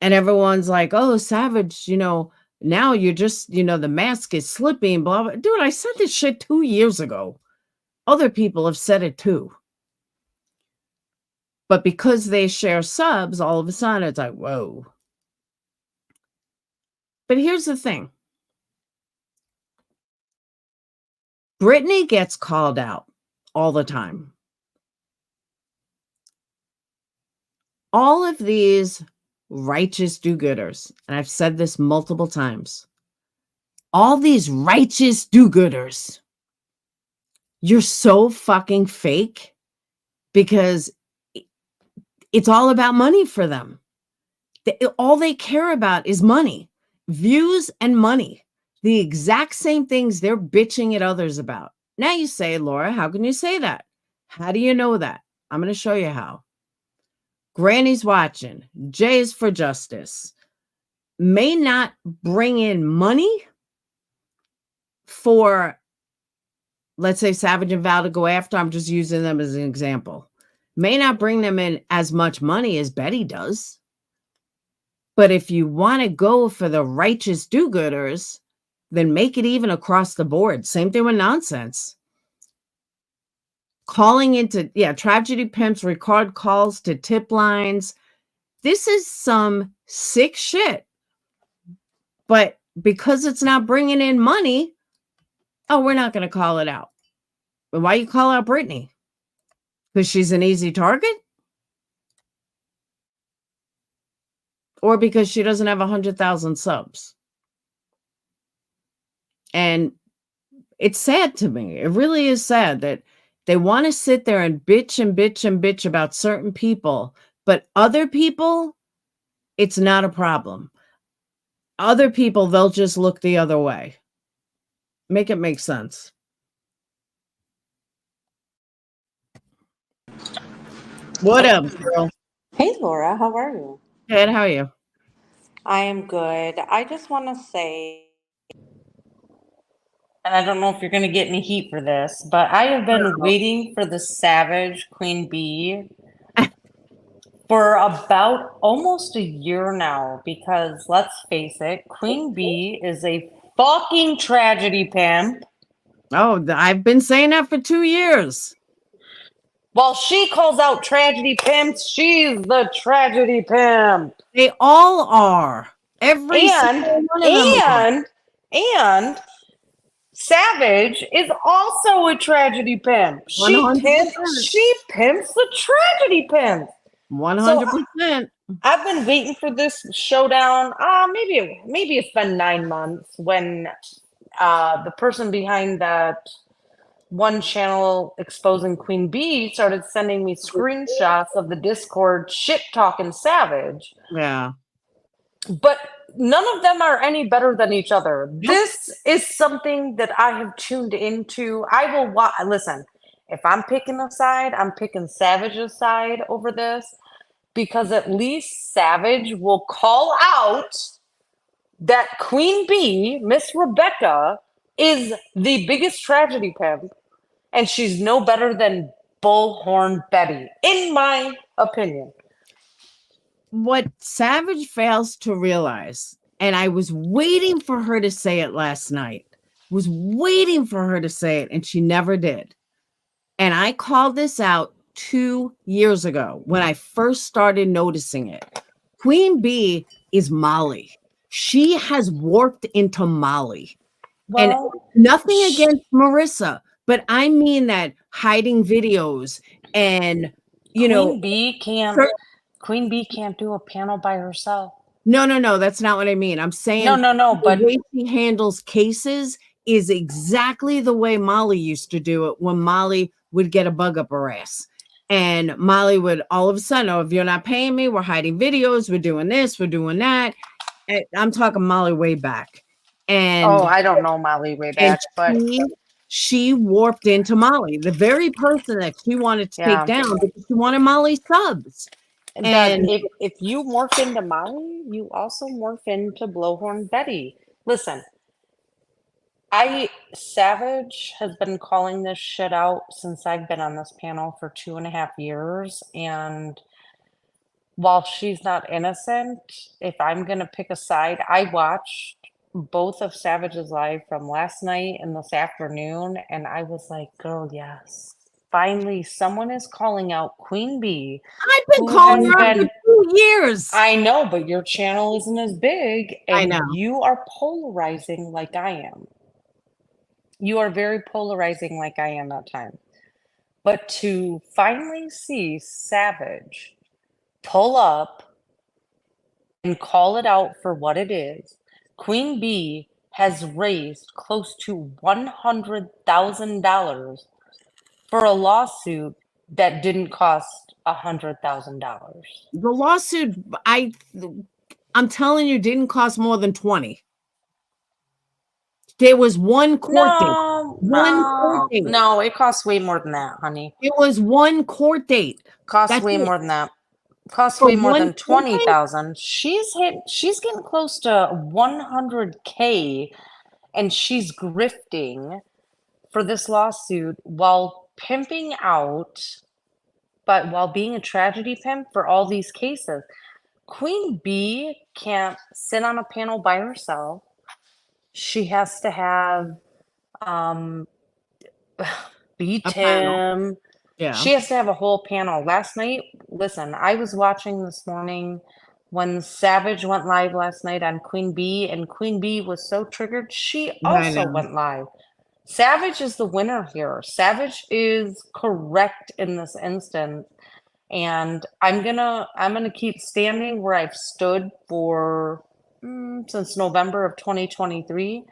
And everyone's like, oh, Savage, now you're just, the mask is slipping, blah, blah. Dude, I said this shit 2 years ago. Other people have said it too. But because they share subs, all of a sudden it's like, whoa. But here's the thing. Brittany gets called out all the time. All of these righteous do-gooders, and I've said this multiple times, all these righteous do-gooders, you're so fucking fake because it's all about money for them. All they care about is money, views and money. The exact same things they're bitching at others about. Now you say, Laura, how can you say that? How do you know that? I'm going to show you how. Granny's watching. Jay is for justice. May not bring in money for, let's say, Savage and Val to go after. I'm just using them as an example. May not bring them in as much money as Betty does. But if you want to go for the righteous do-gooders, then make it even across the board. Same thing with nonsense. Calling into, tragedy pimps, record calls to tip lines. This is some sick shit. But because it's not bringing in money, we're not going to call it out. But why you call out Brittany? Because she's an easy target? Or because she doesn't have 100,000 subs? And it's sad to me. It really is sad that they want to sit there and bitch and bitch and bitch about certain people, but other people, it's not a problem. other people, they'll just look the other way. Make it make sense. What up, girl? Hey Laura, how are you? Ed, how are you? I am good. I just want to say, and I don't know if you're going to get any heat for this, but I have been waiting for the Savage Queen Bee for about almost a year now because let's face it, Queen Bee is a fucking tragedy pimp. Oh, I've been saying that for 2 years. While she calls out tragedy pimps, she's the tragedy pimp. They all are. Every single one of them are. And Savage is also a tragedy pimp. She 100%. pimps the tragedy pimp. 100%. I've been waiting for this showdown. Maybe it's been 9 months when the person behind that one channel exposing Queen Bee started sending me screenshots of the Discord shit talking Savage. Yeah. But none of them are any better than each other. This is something that I have tuned into. I will listen. If I'm picking a side, I'm picking Savage's side over this because at least Savage will call out that Queen Bee, Miss Rebecca, is the biggest tragedy pimp, and she's no better than Bullhorn Betty, in my opinion. What Savage fails to realize, and I was waiting for her to say it last night, was waiting for her to say it, and she never did. And I called this out 2 years ago when I first started noticing it. Queen Bee is Molly. She has warped into Molly. Well, and nothing against Marissa, but I mean that hiding videos and, Queen Bee can't do a panel by herself. No, that's not what I mean. I'm saying no, but the way she handles cases is exactly the way Molly used to do it when Molly would get a bug up her ass. And Molly would all of a sudden, oh, if you're not paying me, we're hiding videos, we're doing this, we're doing that. And I'm talking Molly way back. And I don't know Molly way back, but she warped into Molly, the very person that she wanted to take down because she wanted Molly subs. And if you morph into Molly, you also morph into Blowhorn Betty. Listen, Savage has been calling this shit out since I've been on this panel for 2.5 years. And while she's not innocent, if I'm going to pick a side, I watched both of Savage's live from last night and this afternoon. And I was like, girl, yes. Finally, someone is calling out Queen Bee. I've been calling her for 2 years. I know, but your channel isn't as big. And I know. You are polarizing like I am. You are very polarizing like I am at times. But to finally see Savage pull up and call it out for what it is, Queen Bee has raised close to $100,000 for a lawsuit that didn't cost $100,000. The lawsuit, I'm telling you, didn't cost more than 20. There was one court date. No, it costs way more than that, honey. It was one court date. Costs way more than that. Costs way more than 20,000. She's getting close to 100K, and she's grifting for this lawsuit while pimping out, but while being a tragedy pimp for all these cases. Queen Bee can't sit on a panel by herself. She has to have beat him. Yeah. She has to have a whole panel. Last night, listen, I was watching this morning when Savage went live last night on Queen Bee, and Queen Bee was so triggered, she also went live. Savage is the winner here. Savage is correct in this instance. And I'm gonna keep standing where I've stood for since November of 2023.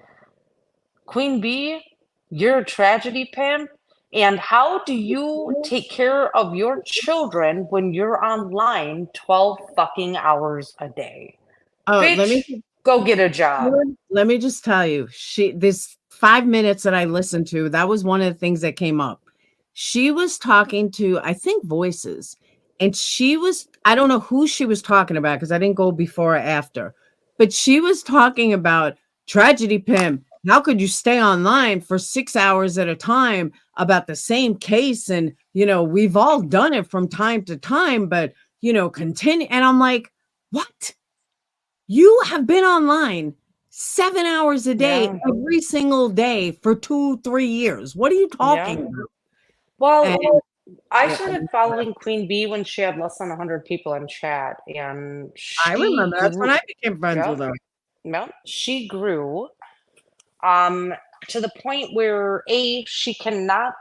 Queen Bee, you're a tragedy pimp. And how do you take care of your children when you're online 12 fucking hours a day? Oh, Bitch, go get a job. Let me just tell you, this 5 minutes that I listened to, that was one of the things that came up. She was talking to, I think, Voices, and I don't know who she was talking about because I didn't go before or after, but she was talking about tragedy pimp. How could you stay online for 6 hours at a time about the same case? And, we've all done it from time to time, but, continue. And I'm like, what? You have been online 7 hours a day, every single day for 2-3 years. What are you talking about? Well, I started following Queen Bee when she had less than 100 people in chat, and I remember that's when I became friends with her. No, she grew to the point where she cannot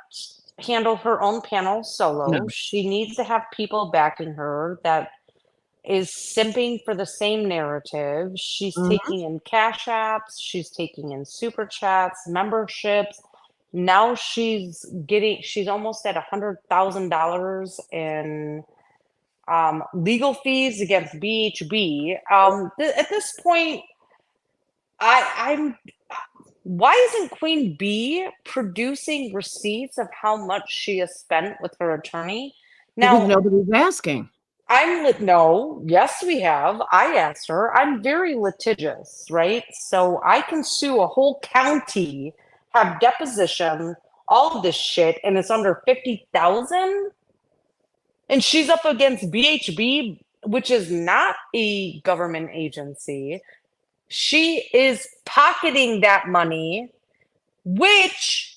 handle her own panel solo. No. She needs to have people backing her that is simping for the same narrative. She's taking in cash apps, she's taking in super chats, memberships. Now she's almost at $100,000 in legal fees against BHB. At this point, why isn't Queen Bee producing receipts of how much she has spent with her attorney? Now, because nobody's asking. No, yes, we have. I asked her. I'm very litigious, right? So I can sue a whole county, have deposition, all of this shit, and it's under 50,000. And she's up against BHB, which is not a government agency. She is pocketing that money, which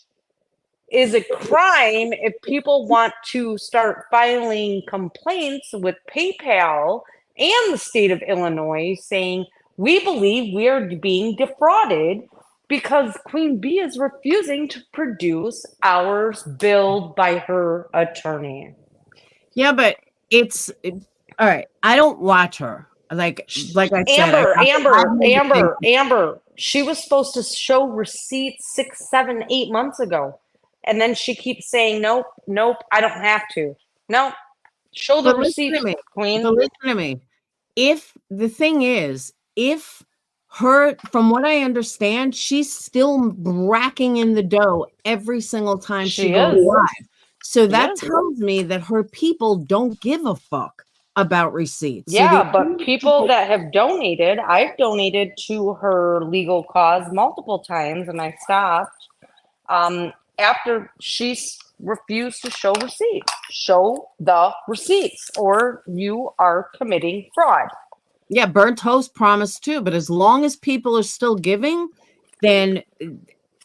is a crime if people want to start filing complaints with PayPal and the state of Illinois saying, we believe we are being defrauded because Queen Bee is refusing to produce hours billed by her attorney. Yeah, but all right. I don't watch her. Like I said, Amber. She was supposed to show receipts 6, 7, 8 months ago. And then she keeps saying, nope, I don't have to. Nope. Show the receipts, Queen. But listen to me. If the thing is, from what I understand, she's still racking in the dough every single time she goes live. So that tells me that her people don't give a fuck about receipts. Yeah, but people that have donated, I've donated to her legal cause multiple times, and I stopped. After she's refused to show receipts. Show the receipts or you are committing fraud. Yeah, Burnt Toast promised too, but as long as people are still giving, then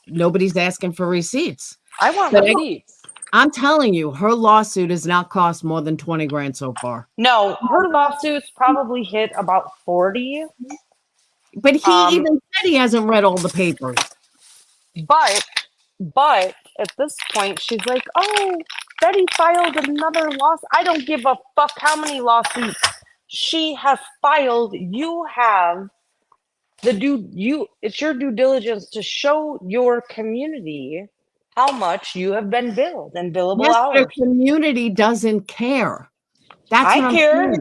nobody's asking for receipts. I want receipts. I'm telling you, her lawsuit has not cost more than 20 grand so far. No, her lawsuits probably hit about 40. But he even said he hasn't read all the papers. But at this point, she's like, oh, Betty filed another lawsuit. I don't give a fuck how many lawsuits she has filed. You have it's your due diligence to show your community how much you have been billed and billable hours. The community doesn't care. That's I care.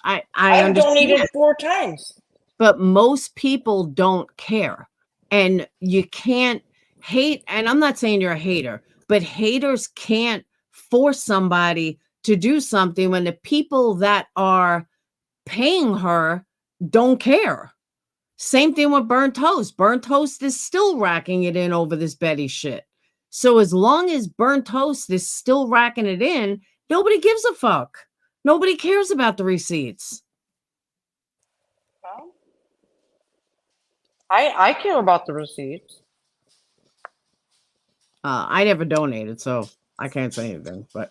I donated 4 times. But most people don't care. And you can't hate, and I'm not saying you're a hater, but haters can't force somebody to do something when the people that are paying her don't care. Same thing with Burnt Toast. Burnt Toast is still racking it in over this Betty shit. So as long as Burnt Toast is still racking it in, nobody gives a fuck. Nobody cares about the receipts. Well, I care about the receipts. I never donated, so I can't say anything, but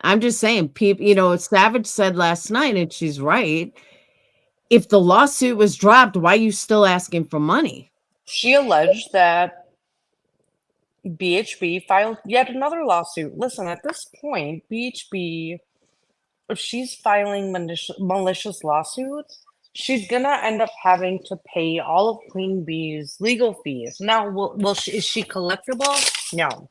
I'm just saying, people, Savage said last night, and she's right. If the lawsuit was dropped, why are you still asking for money? She alleged that BHB filed yet another lawsuit. Listen, at this point, BHB, if she's filing malicious lawsuits, she's gonna end up having to pay all of Queen Bee's legal fees. Now, is she collectible? No.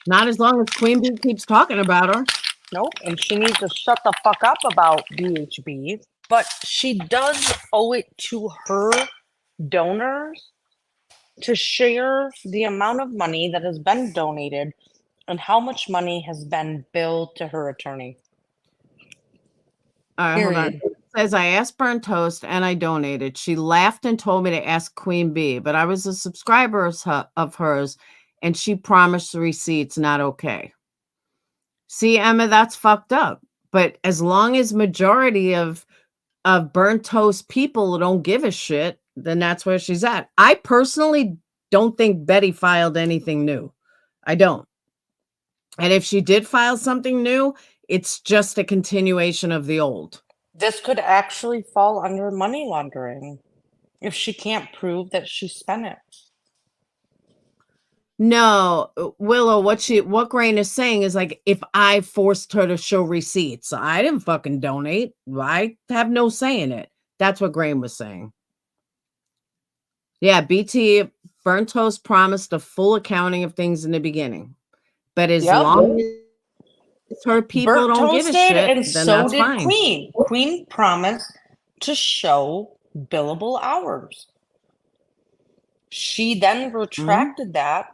Not as long as Queen Bee keeps talking about her. Nope. And she needs to shut the fuck up about BHB. but she does owe it to her donors to share the amount of money that has been donated and how much money has been billed to her attorney. All right, hold on. Period. It says, I asked Burnt Toast and I donated. She laughed and told me to ask Queen Bee, but I was a subscriber of hers and she promised the receipts. Not okay. See, Emma, that's fucked up. But as long as majority of Burnt Toast people don't give a shit, then that's where she's at. I personally don't think Betty filed anything new. I don't. And if she did file something new, it's just a continuation of the old. This could actually fall under money laundering if she can't prove that she spent it. No, Willow, what Grain is saying is like, if I forced her to show receipts, I didn't fucking donate. I have no say in it. That's what Grain was saying. Yeah, BT Burnt Toast promised a full accounting of things in the beginning. But as long as her people Burnt don't give a shit, and then so that's did fine. Queen. Queen promised to show billable hours. She then retracted that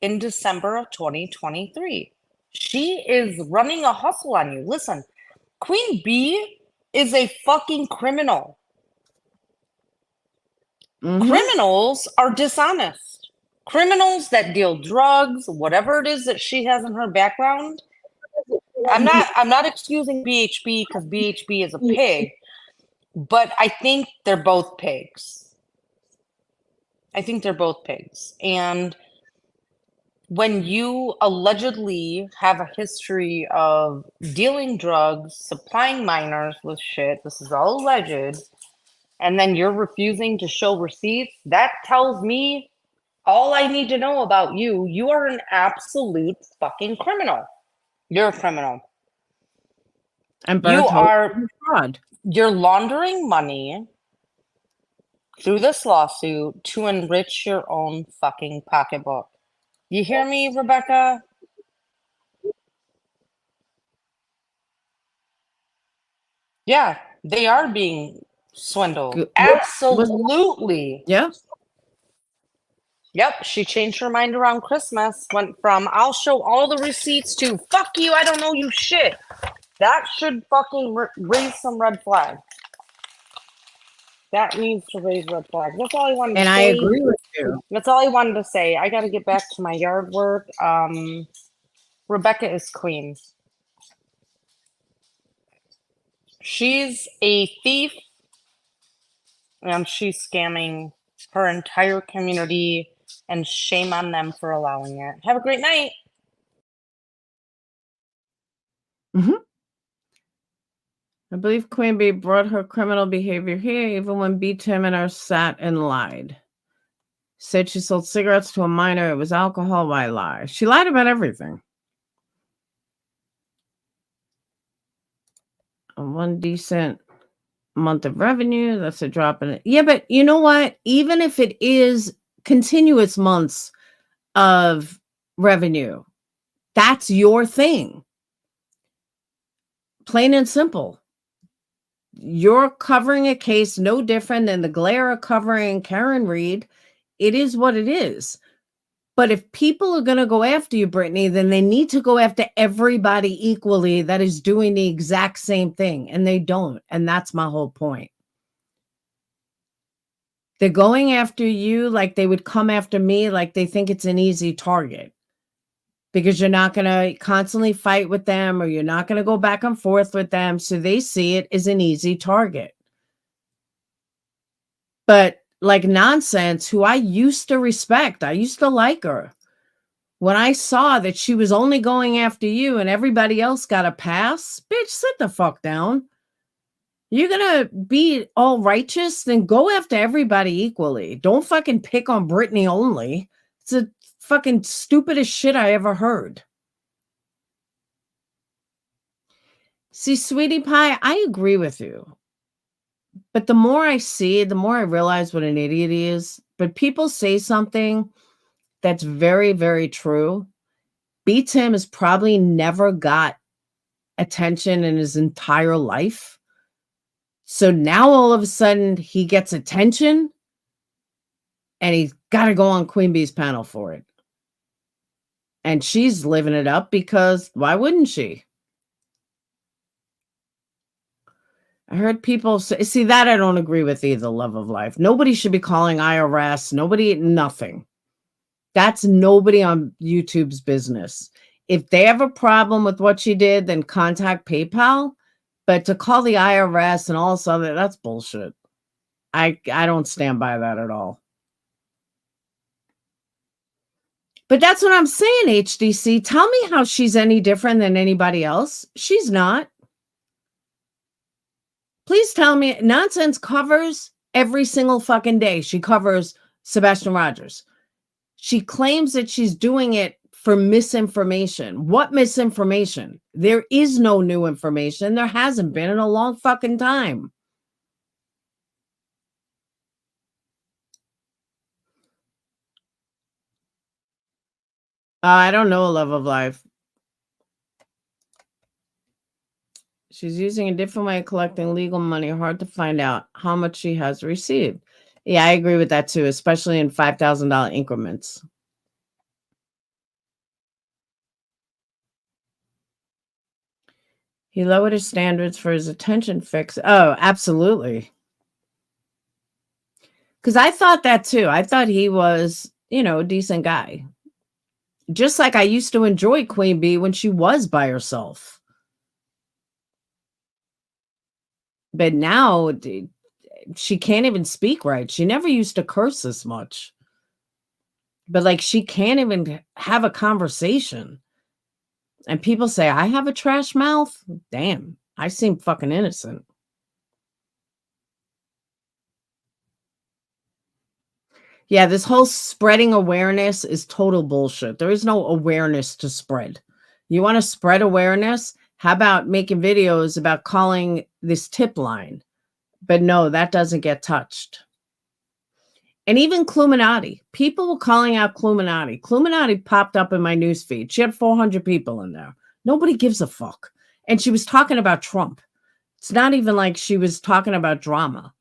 in December of 2023. She is running a hustle on you. Listen, Queen Bee is a fucking criminal. Criminals are dishonest. Criminals that deal drugs, whatever it is that she has in her background. I'm not excusing BHB because BHB is a pig, but I think they're both pigs. And when you allegedly have a history of dealing drugs, supplying minors with shit, this is all alleged, and then you're refusing to show receipts, that tells me all I need to know about you. You are an absolute fucking criminal. You're a criminal. And You're laundering money through this lawsuit to enrich your own fucking pocketbook. You hear me, Rebecca? Yeah, they are being swindled. Absolutely. Yeah. Yep, she changed her mind around Christmas. Went from, I'll show all the receipts to, fuck you, I don't know you shit. That should fucking raise some red flags. That needs to raise red flags. That's all I wanted to say. And I agree with you. That's all I wanted to say. I got to get back to my yard work. Rebecca is queen. She's a thief, and she's scamming her entire community, and shame on them for allowing it. Have a great night. I believe Queen Bee brought her criminal behavior here, even when B. Tim and her sat and lied. Said she sold cigarettes to a minor. It was alcohol. Why lie? She lied about everything. One decent month of revenue. That's a drop in it. Yeah, but you know what? Even if it is continuous months of revenue, that's your thing. Plain and simple. You're covering a case no different than the glare of covering Karen Reed. It is what it is. But if people are going to go after you, Brittany, then they need to go after everybody equally that is doing the exact same thing. And they don't. And that's my whole point. They're going after you like they would come after me, like they think it's an easy target. Because you're not going to constantly fight with them, or you're not going to go back and forth with them. So they see it as an easy target. But like Nonsense, who I used to respect, I used to like her. When I saw that she was only going after you and everybody else got a pass, bitch, sit the fuck down. You're going to be all righteous, then go after everybody equally. Don't fucking pick on Brittany only. It's the fucking stupidest shit I ever heard. See, Sweetie Pie, I agree with you. But the more I see, the more I realize what an idiot he is. But people say something that's very, very true. B. Tim has probably never got attention in his entire life. So now all of a sudden he gets attention and he's got to go on Queen Bee's panel for it. And she's living it up because why wouldn't she? I heard people say, see, that I don't agree with either, love of life. Nobody should be calling IRS. Nothing. That's nobody on YouTube's business. If they have a problem with what she did, then contact PayPal. But to call the IRS and all this other, that's bullshit. I don't stand by that at all. But that's what I'm saying, HDC. Tell me how she's any different than anybody else. She's not. Please tell me. Nonsense covers every single fucking day. She covers Sebastian Rogers. She claims that she's doing it for misinformation. What misinformation? There is no new information. There hasn't been in a long fucking time. I don't know, love of life. She's using a different way of collecting legal money. Hard to find out how much she has received. Yeah, I agree with that too, especially in $5,000 increments. He lowered his standards for his attention fix. Oh, absolutely. Because I thought that too. I thought he was, a decent guy. Just like I used to enjoy Queen Bee when she was by herself. But now she can't even speak right. She never used to curse this much. But like she can't even have a conversation. And people say, I have a trash mouth? Damn, I seem fucking innocent. Yeah, this whole spreading awareness is total bullshit. There is no awareness to spread. You want to spread awareness? How about making videos about calling this tip line? But no, that doesn't get touched. And even Cluminati. People were calling out Cluminati. Cluminati popped up in my newsfeed. She had 400 people in there. Nobody gives a fuck. And she was talking about Trump. It's not even like she was talking about drama.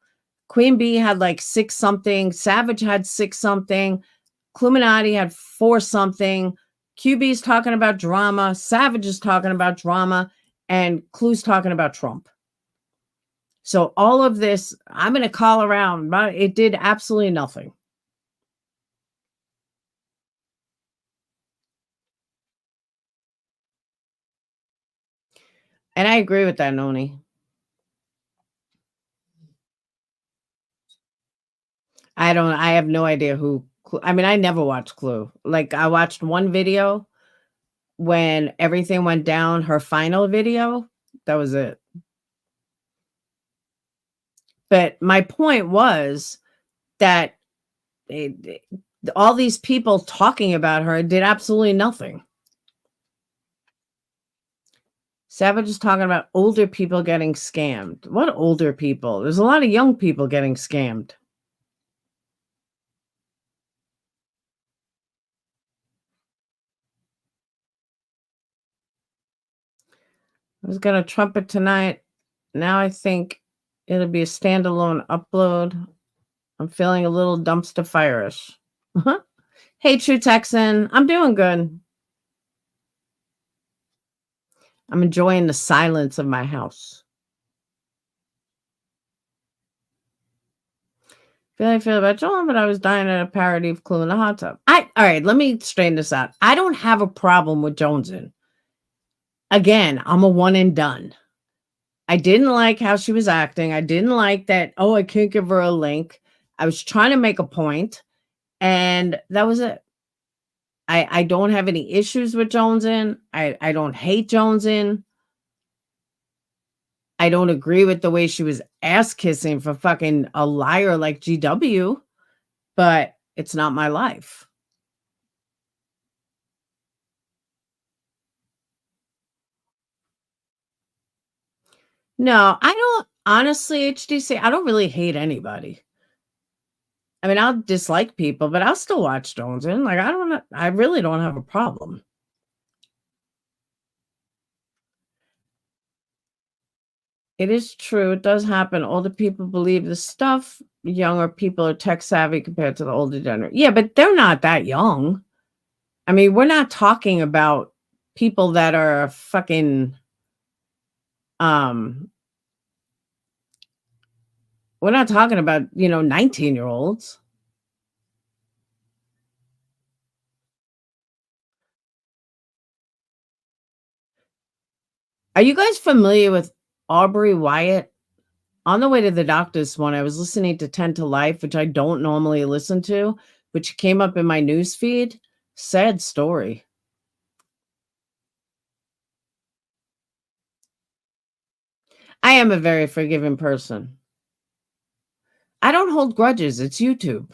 Queen Bee had like 6 something. Savage had 6 something. Cluminati had 4 something. QB's talking about drama. Savage is talking about drama. And Clu's talking about Trump. So all of this, I'm going to call around, but it did absolutely nothing. And I agree with that, Noni. I have no idea who, I mean, I never watched Clue. Like I watched one video when everything went down, her final video. That was it. But my point was that all these people talking about her did absolutely nothing. Savage is talking about older people getting scammed. What older people? There's a lot of young people getting scammed. I was going to trumpet tonight. Now I think it'll be a standalone upload. I'm feeling a little dumpster fire-ish. Hey, True Texan. I'm doing good. I'm enjoying the silence of my house. I feel about John, but I was dying at a parody of Clue in the hot tub. All right, let me straighten this out. I don't have a problem with Jonesin. Again, I'm a one and done. I didn't like how she was acting. I didn't like that, I can't give her a link. I was trying to make a point, and that was it. I don't have any issues with Jonesin. I don't hate Jonesin. I don't agree with the way she was ass kissing for fucking a liar like GW, but it's not my life. No, I don't honestly, HDC, I don't really hate anybody. I mean, I'll dislike people, but I'll still watch Jonesin. Like, I really don't have a problem. It is true. It does happen. Older people believe the stuff. Younger people are tech savvy compared to the older generation. Yeah, but they're not that young. I mean, we're not talking about people that are fucking we're not talking about, 19-year-olds. Are you guys familiar with Aubrey Wyatt? On the way to the doctor's one, I was listening to 10 to Life, which I don't normally listen to, but she came up in my news feed. Sad story. I am a very forgiving person. I don't hold grudges. It's YouTube.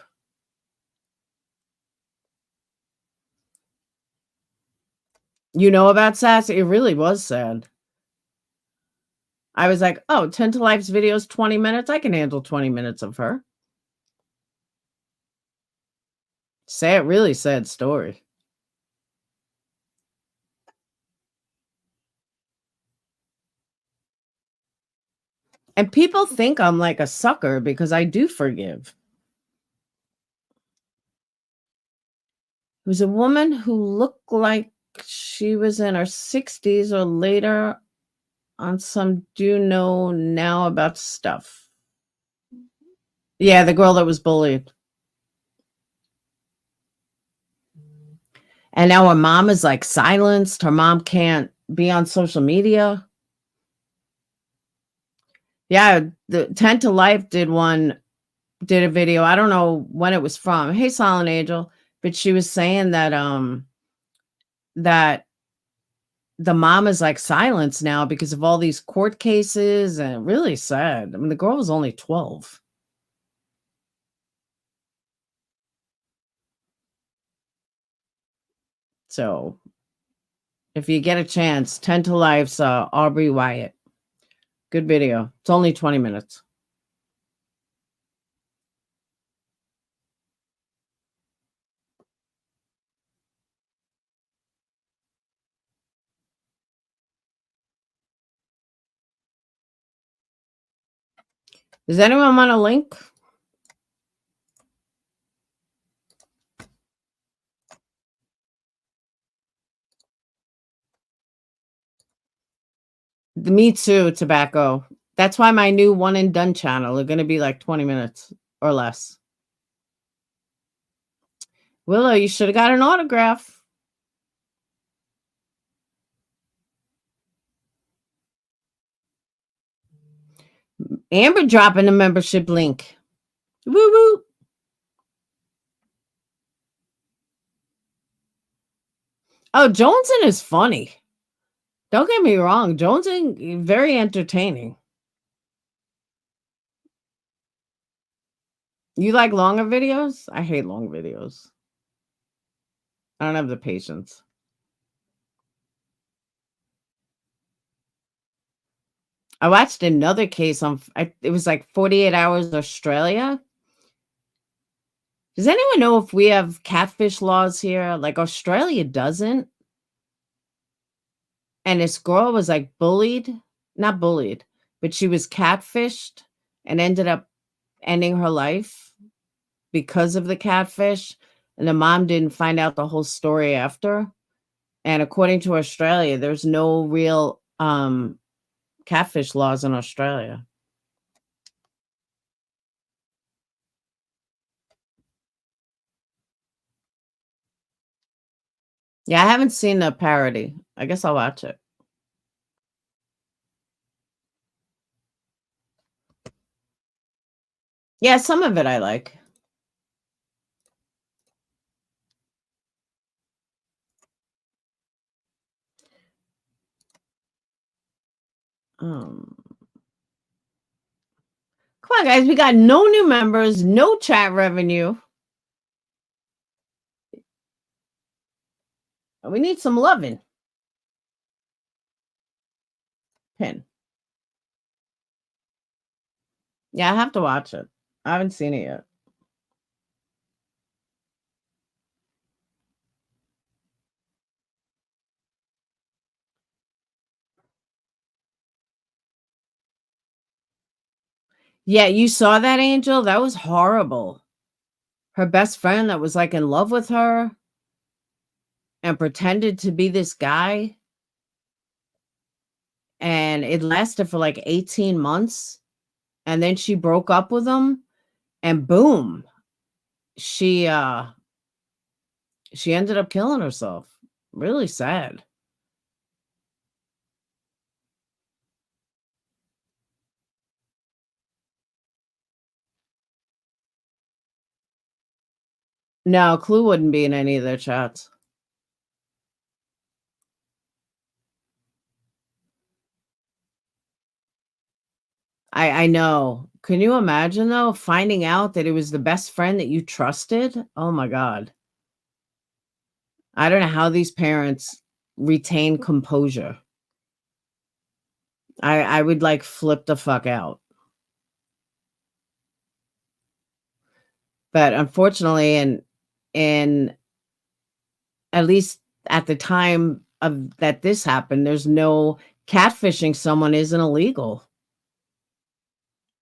You know about Sass? It really was sad. I was like, oh, 10 to Life's videos, 20 minutes. I can handle 20 minutes of her. Sad, really sad story. And people think I'm like a sucker because I do forgive. It was a woman who looked like she was in her 60s or later on some do know now about stuff. Yeah, the girl that was bullied. And now her mom is like silenced. Her mom can't be on social media. Yeah, the 10 to Life did a video. I don't know when it was from. Hey, Silent Angel. But she was saying that that the mom is like silenced now because of all these court cases, and really sad. I mean, the girl was only 12. So if you get a chance, 10 to Life's Aubrey Wyatt. Good video. It's only 20 minutes. Does anyone want a link? The Me Too tobacco. That's why my new one and done channel are going to be like 20 minutes or less. Willow, you should have got an autograph. Amber dropping the membership link. Woo woo. Oh, Joneson is funny. Don't get me wrong. Joneson, very entertaining. You like longer videos? I hate long videos. I don't have the patience. I watched another case on, it was like 48 Hours Australia. Does anyone know if we have catfish laws here? Like Australia doesn't. And this girl was like bullied, not bullied, but she was catfished and ended up ending her life because of the catfish. And the mom didn't find out the whole story after. And according to Australia, there's no real catfish laws in Australia. Yeah, I haven't seen the parody. I guess I'll watch it. Yeah, some of it I like. Come on, guys. We got no new members, no chat revenue. We need some loving. Pin. Yeah, I have to watch it. I haven't seen it yet. Yeah, you saw that, Angel? That was horrible. Her best friend that was, like, in love with her and pretended to be this guy, and it lasted for, like, 18 months, and then she broke up with him, and boom, she ended up killing herself. Really sad. No, Clue wouldn't be in any of their chats. I know. Can you imagine, though, finding out that it was the best friend that you trusted? Oh my god. I don't know how these parents retain composure. I would, like, flip the fuck out. But unfortunately, and at least at the time of that this happened, there's no catfishing someone isn't illegal.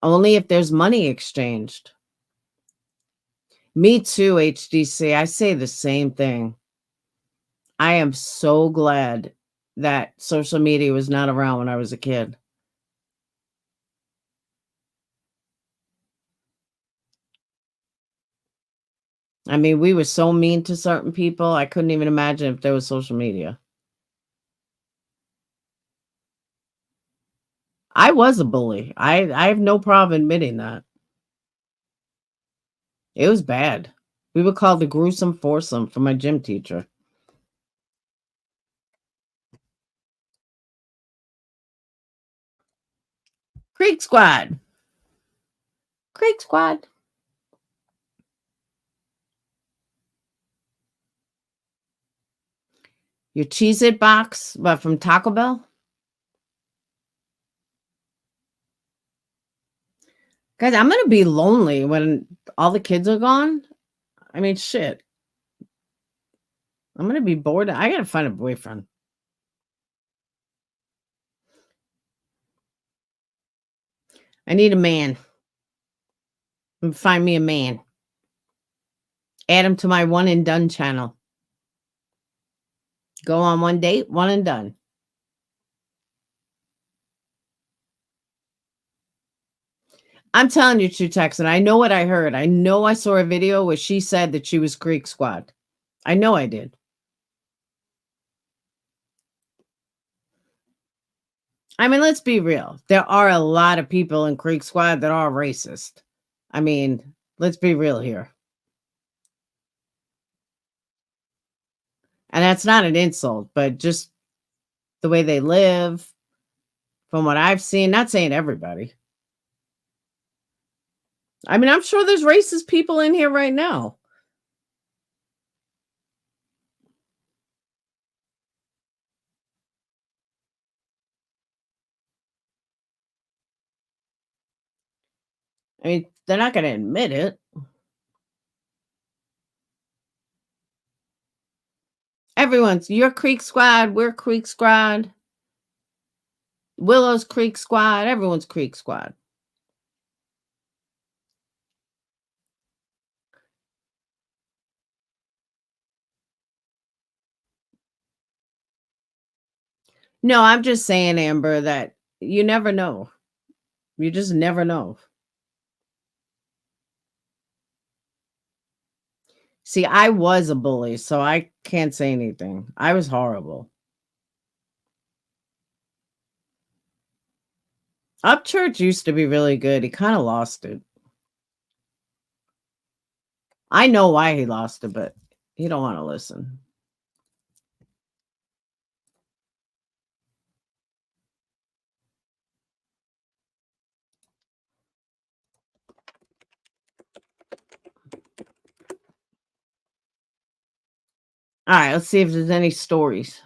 Only if there's money exchanged. Me too, HDC. I say the same thing. I am so glad that social media was not around when I was a kid. I mean, we were so mean to certain people. I couldn't even imagine if there was social media. I was a bully. I have no problem admitting that. It was bad. We were called the gruesome foursome from my gym teacher. Creek Squad. Creek Squad. Your Cheez-It box, but from Taco Bell? Guys, I'm going to be lonely when all the kids are gone. I mean, shit. I'm going to be bored. I got to find a boyfriend. I need a man. Find me a man. Add him to my one and done channel. Go on one date, one and done. I'm telling you, True Texan, I know what I heard. I know I saw a video where she said that she was Creek Squad. I know I did. I mean, let's be real. There are a lot of people in Creek Squad that are racist. I mean, let's be real here. And that's not an insult, but just the way they live, from what I've seen, not saying everybody. I mean, I'm sure there's racist people in here right now. I mean, they're not going to admit it. Everyone's, your Creek Squad, we're Creek Squad. Willow's Creek Squad, everyone's Creek Squad. No, I'm just saying, Amber, that you never know. You just never know. See, I was a bully, so I can't say anything. I was horrible. Upchurch used to be really good. He kind of lost it. I know why he lost it, but he don't want to listen. All right, let's see if there's any stories.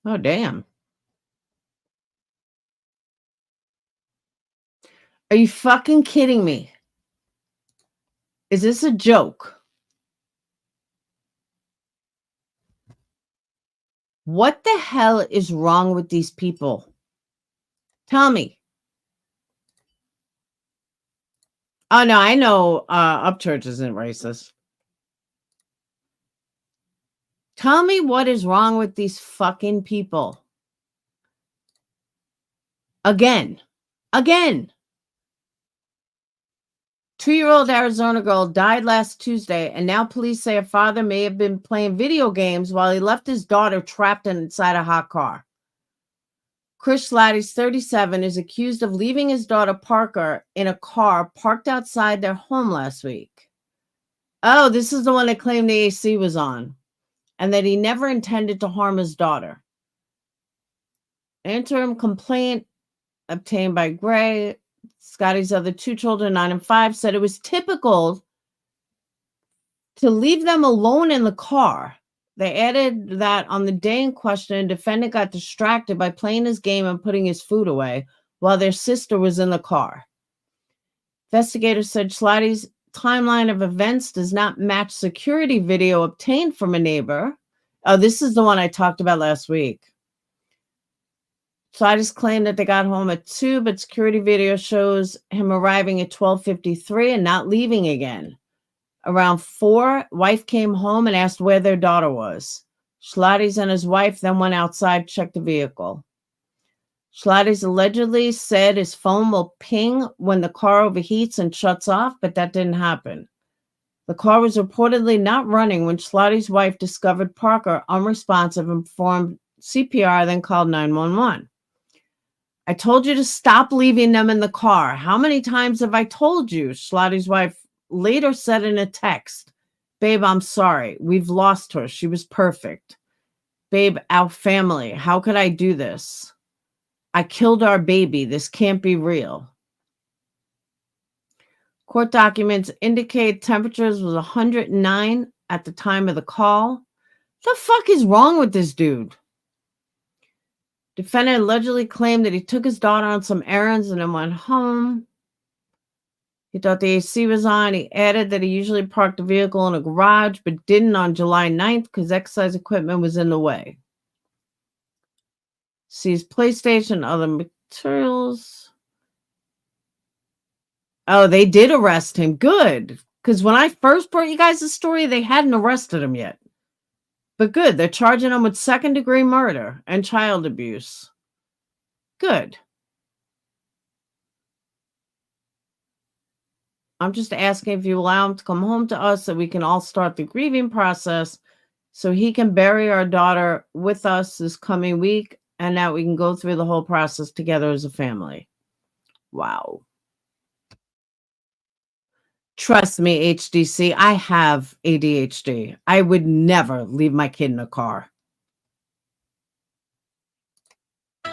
Oh, damn. Are you fucking kidding me? Is this a joke? What the hell is wrong with these people? Tell me. Oh, no, I know Upchurch isn't racist. Tell me what is wrong with these fucking people. Again. 2-year-old Arizona girl died last Tuesday, and now police say her father may have been playing video games while he left his daughter trapped inside a hot car. Chris Slattery, 37, is accused of leaving his daughter Parker in a car parked outside their home last week. Oh, this is the one that claimed the AC was on, and that he never intended to harm his daughter. Interim complaint obtained by Gray, Scotty's other 2 children, 9 and 5, said it was typical to leave them alone in the car. They added that on the day in question, a defendant got distracted by playing his game and putting his food away while their sister was in the car. Investigators said Slattery's timeline of events does not match security video obtained from a neighbor. Oh, this is the one I talked about last week. Slattery's claimed that they got home at 2, but security video shows him arriving at 12:53 and not leaving again. Around 4, wife came home and asked where their daughter was. Slattery's and his wife then went outside, checked the vehicle. Slattery's allegedly said his phone will ping when the car overheats and shuts off, but that didn't happen. The car was reportedly not running when Slattery's wife discovered Parker unresponsive and performed CPR, then called 911. I told you to stop leaving them in the car. How many times have I told you? Slattery's wife later said in a text, "Babe, I'm sorry. We've lost her. She was perfect. Babe, our family. How could I do this? I killed our baby. This can't be real." Court documents indicate temperatures was 109 at the time of the call. The fuck is wrong with this dude? Defendant allegedly claimed that he took his daughter on some errands and then went home. He thought the AC was on. He added that he usually parked the vehicle in a garage, but didn't on July 9th because exercise equipment was in the way. Seized PlayStation, other materials. Oh, they did arrest him. Good. Because when I first brought you guys the story, they hadn't arrested him yet. But good. They're charging him with 2nd-degree murder and child abuse. Good. I'm just asking if you allow him to come home to us so we can all start the grieving process so he can bury our daughter with us this coming week and that we can go through the whole process together as a family. Wow. Trust me, HDC, I have ADHD. I would never leave my kid in a car.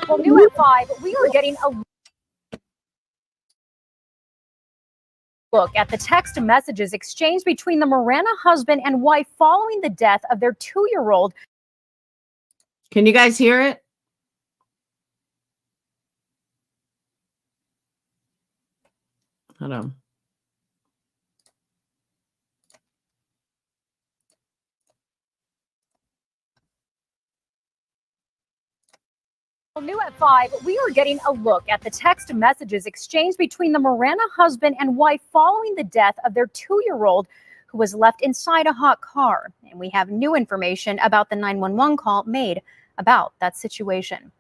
Well, new at 5, we are getting a look at the text messages exchanged between the Marana husband and wife following the death of their 2-year-old. Can you guys hear it? Hold on. New at 5, we are getting a look at the text messages exchanged between the Marana husband and wife following the death of their 2-year-old who was left inside a hot car. And we have new information about the 911 call made about that situation.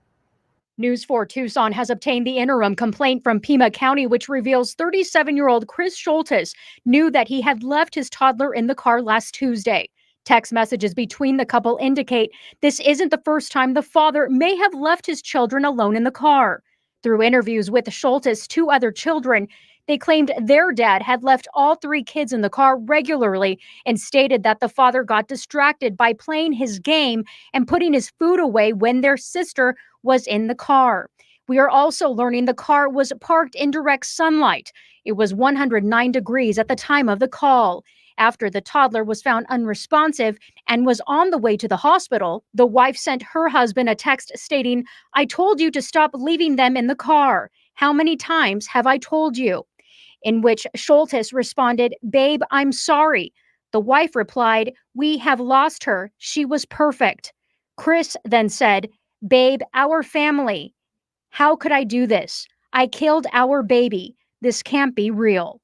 News 4 Tucson has obtained the interim complaint from Pima County, which reveals 37-year-old Chris Schultes knew that he had left his toddler in the car last Tuesday. Text messages between the couple indicate this isn't the first time the father may have left his children alone in the car. Through interviews with Schultes' 2 other children, they claimed their dad had left all 3 kids in the car regularly and stated that the father got distracted by playing his game and putting his food away when their sister was in the car. We are also learning the car was parked in direct sunlight. It was 109 degrees at the time of the call. After the toddler was found unresponsive and was on the way to the hospital, the wife sent her husband a text stating, "I told you to stop leaving them in the car. How many times have I told you?" In which Schultes responded, "Babe, I'm sorry." The wife replied, "We have lost her. She was perfect." Chris then said, "Babe, our family. How could I do this? I killed our baby. This can't be real."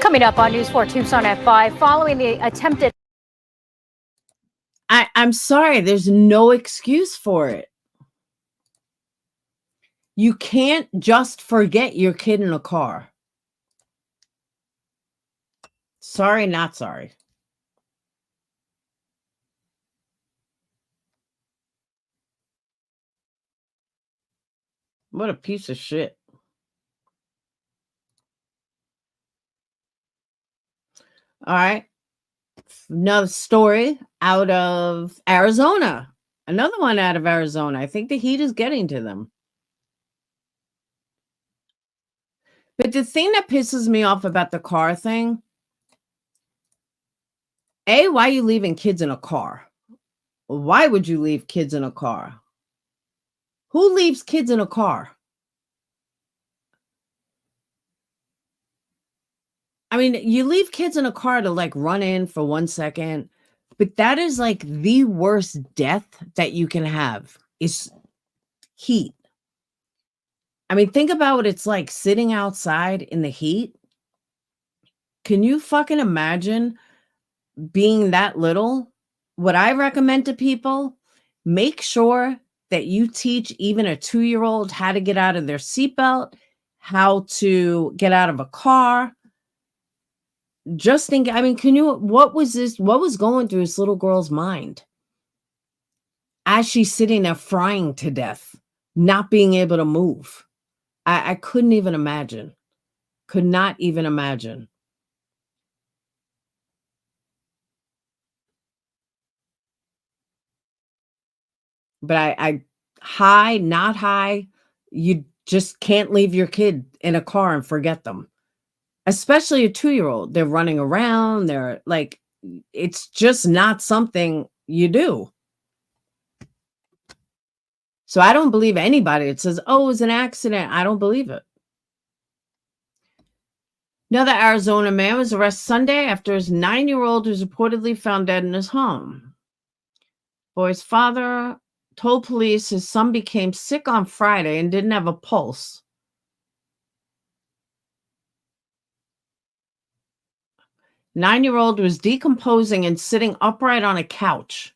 Coming up on News 4 Tucson at 5, following the attempted... I'm sorry, there's no excuse for it. You can't just forget your kid in a car. Sorry, not sorry. What a piece of shit. All right. Another story out of Arizona. Another one out of Arizona. I think the heat is getting to them. But the thing that pisses me off about the car thing, A, why are you leaving kids in a car? Why would you leave kids in a car? Who leaves kids in a car? I mean, you leave kids in a car to like run in for 1 second, but that is like the worst death that you can have is heat. I mean, think about what it's like sitting outside in the heat. Can you fucking imagine being that little? What I recommend to people, make sure that you teach even a 2-year-old how to get out of their seatbelt, how to get out of a car. Just think, I mean, what was going through this little girl's mind as she's sitting there frying to death, not being able to move? I couldn't even imagine. Could not even imagine. But I high, not high, you just can't leave your kid in a car and forget them. Especially a 2-year-old. They're running around. They're like, it's just not something you do. So I don't believe anybody that says, oh, it was an accident. I don't believe it. Another Arizona man was arrested Sunday after his 9-year-old was reportedly found dead in his home. Boy's father told police his son became sick on Friday and didn't have a pulse. Nine-year-old was decomposing and sitting upright on a couch.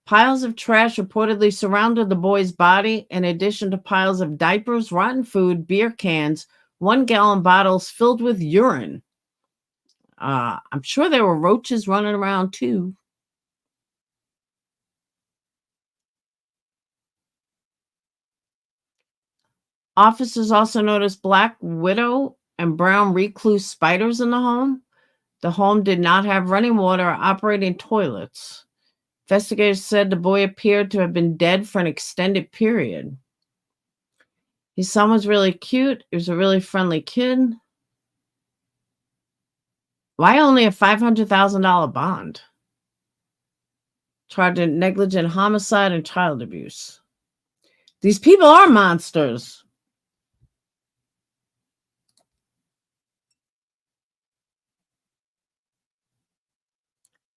Piles of trash reportedly surrounded the boy's body, in addition to piles of diapers, rotten food, beer cans, 1-gallon bottles filled with urine. I'm sure there were roaches running around too. Officers also noticed black widow and brown recluse spiders in the home. The home did not have running water or operating toilets. Investigators said the boy appeared to have been dead for an extended period. His son was really cute. He was a really friendly kid. Why only a $500,000 bond? Charged in negligent homicide and child abuse. These people are monsters.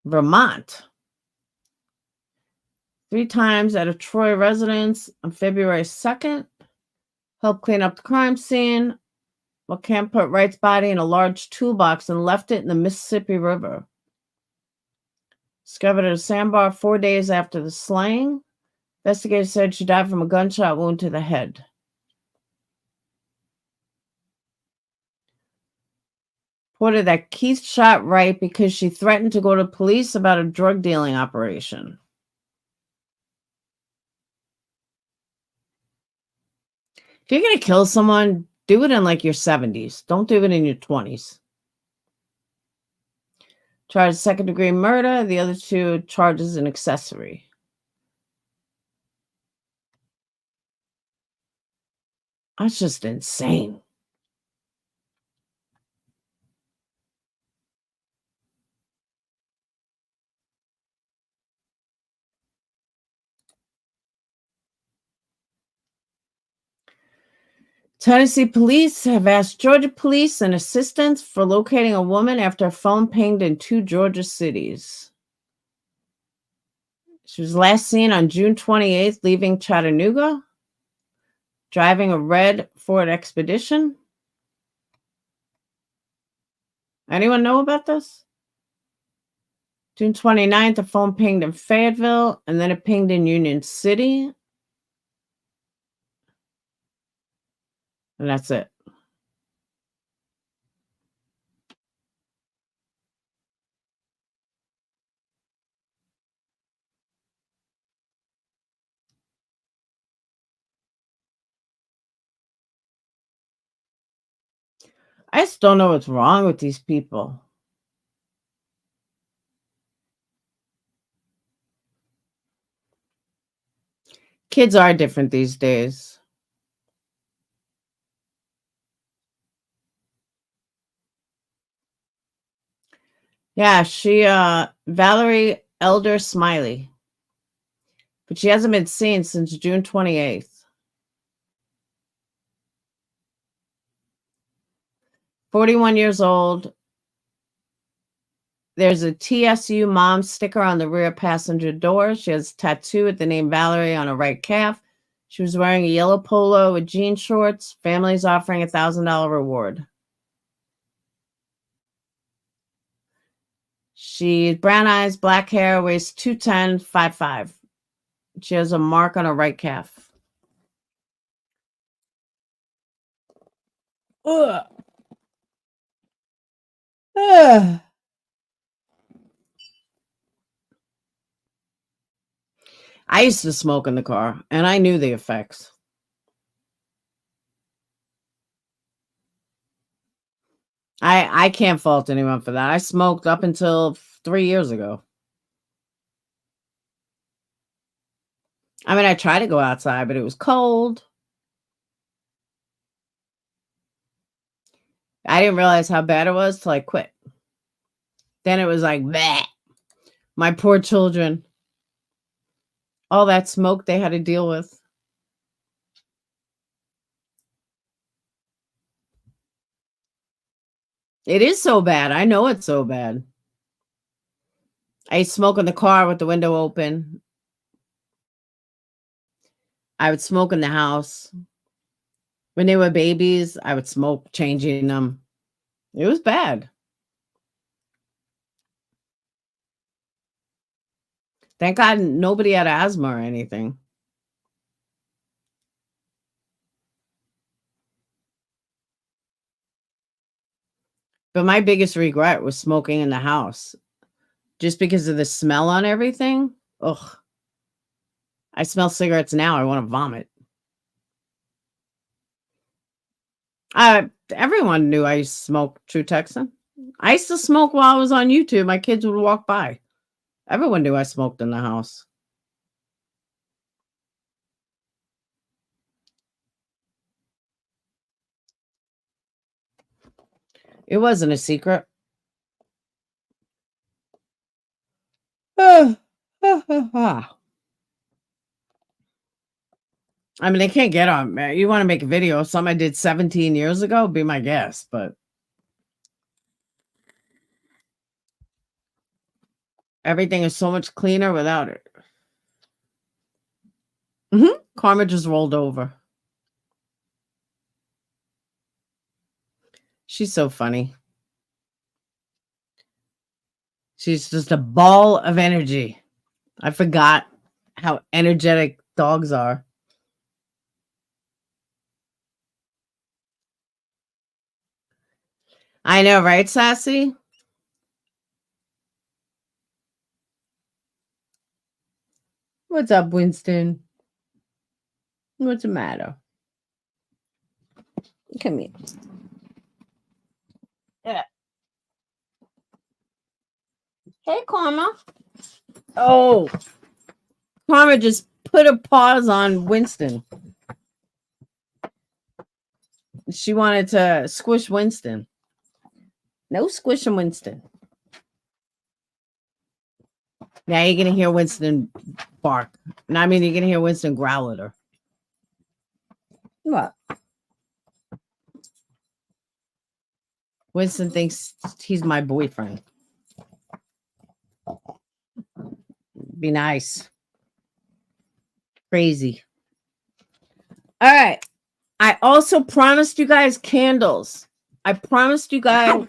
Vermont. 3 times at a Troy residence on February 2nd. Helped clean up the crime scene. While Camp put Wright's body in a large toolbox and left it in the Mississippi River. Discovered at a sandbar 4 days after the slaying. Investigators said she died from a gunshot wound to the head. Reported that Keith shot Wright because she threatened to go to police about a drug dealing operation. If you're going to kill someone, do it in like your 70s. Don't do it in your 20s. Charged 2nd-degree murder. The other 2 charges an accessory. That's just insane. Tennessee police have asked Georgia police and assistance for locating a woman after a phone pinged in 2 Georgia cities. She was last seen on June 28th leaving Chattanooga, driving a red Ford Expedition. Anyone know about this? June 29th, the phone pinged in Fayetteville, and then it pinged in Union City. And that's it. I just don't know what's wrong with these people. Kids are different these days. Yeah, she Valerie Elder Smiley. But she hasn't been seen since June 28th. 41 years old. There's a TSU mom sticker on the rear passenger door. She has a tattoo with the name Valerie on her right calf. She was wearing a yellow polo with jean shorts. Family's offering a $1,000 reward. She brown eyes, black hair, weighs 210, 5'5". She has a mark on her right calf. Ugh. Ugh. I used to smoke in the car, and I knew the effects. I can't fault anyone for that. I smoked up until 3 years ago. I mean, I tried to go outside, but it was cold. I didn't realize how bad it was till I quit. Then it was like, bleh. My poor children. All that smoke they had to deal with. It is so bad. I know it's so bad. I used to smoke in the car with the window open. I would smoke in the house. When they were babies, I would smoke changing them. It was bad. Thank God nobody had asthma or anything. But my biggest regret was smoking in the house. Just because of the smell on everything. Ugh. I smell cigarettes now. I want to vomit. Everyone knew I used to smoke True Texan. I used to smoke while I was on YouTube. My kids would walk by. Everyone knew I smoked in the house. It wasn't a secret. I mean, they can't get on. You want to make a video of something I did 17 years ago? Be my guest, but everything is so much cleaner without it. Karma just rolled over. She's so funny. She's just a ball of energy. I forgot how energetic dogs are. I know, right, Sassy? What's up, Winston? What's the matter? Come here. Yeah. Hey, Karma. Oh, Karma just put a pause on Winston. She wanted to squish Winston. No squishing Winston. Now you're going to hear Winston bark. No, I mean, you're going to hear Winston growl at her. What? Winston thinks he's my boyfriend. Be nice. Crazy. All right. I also promised you guys candles. I promised you guys.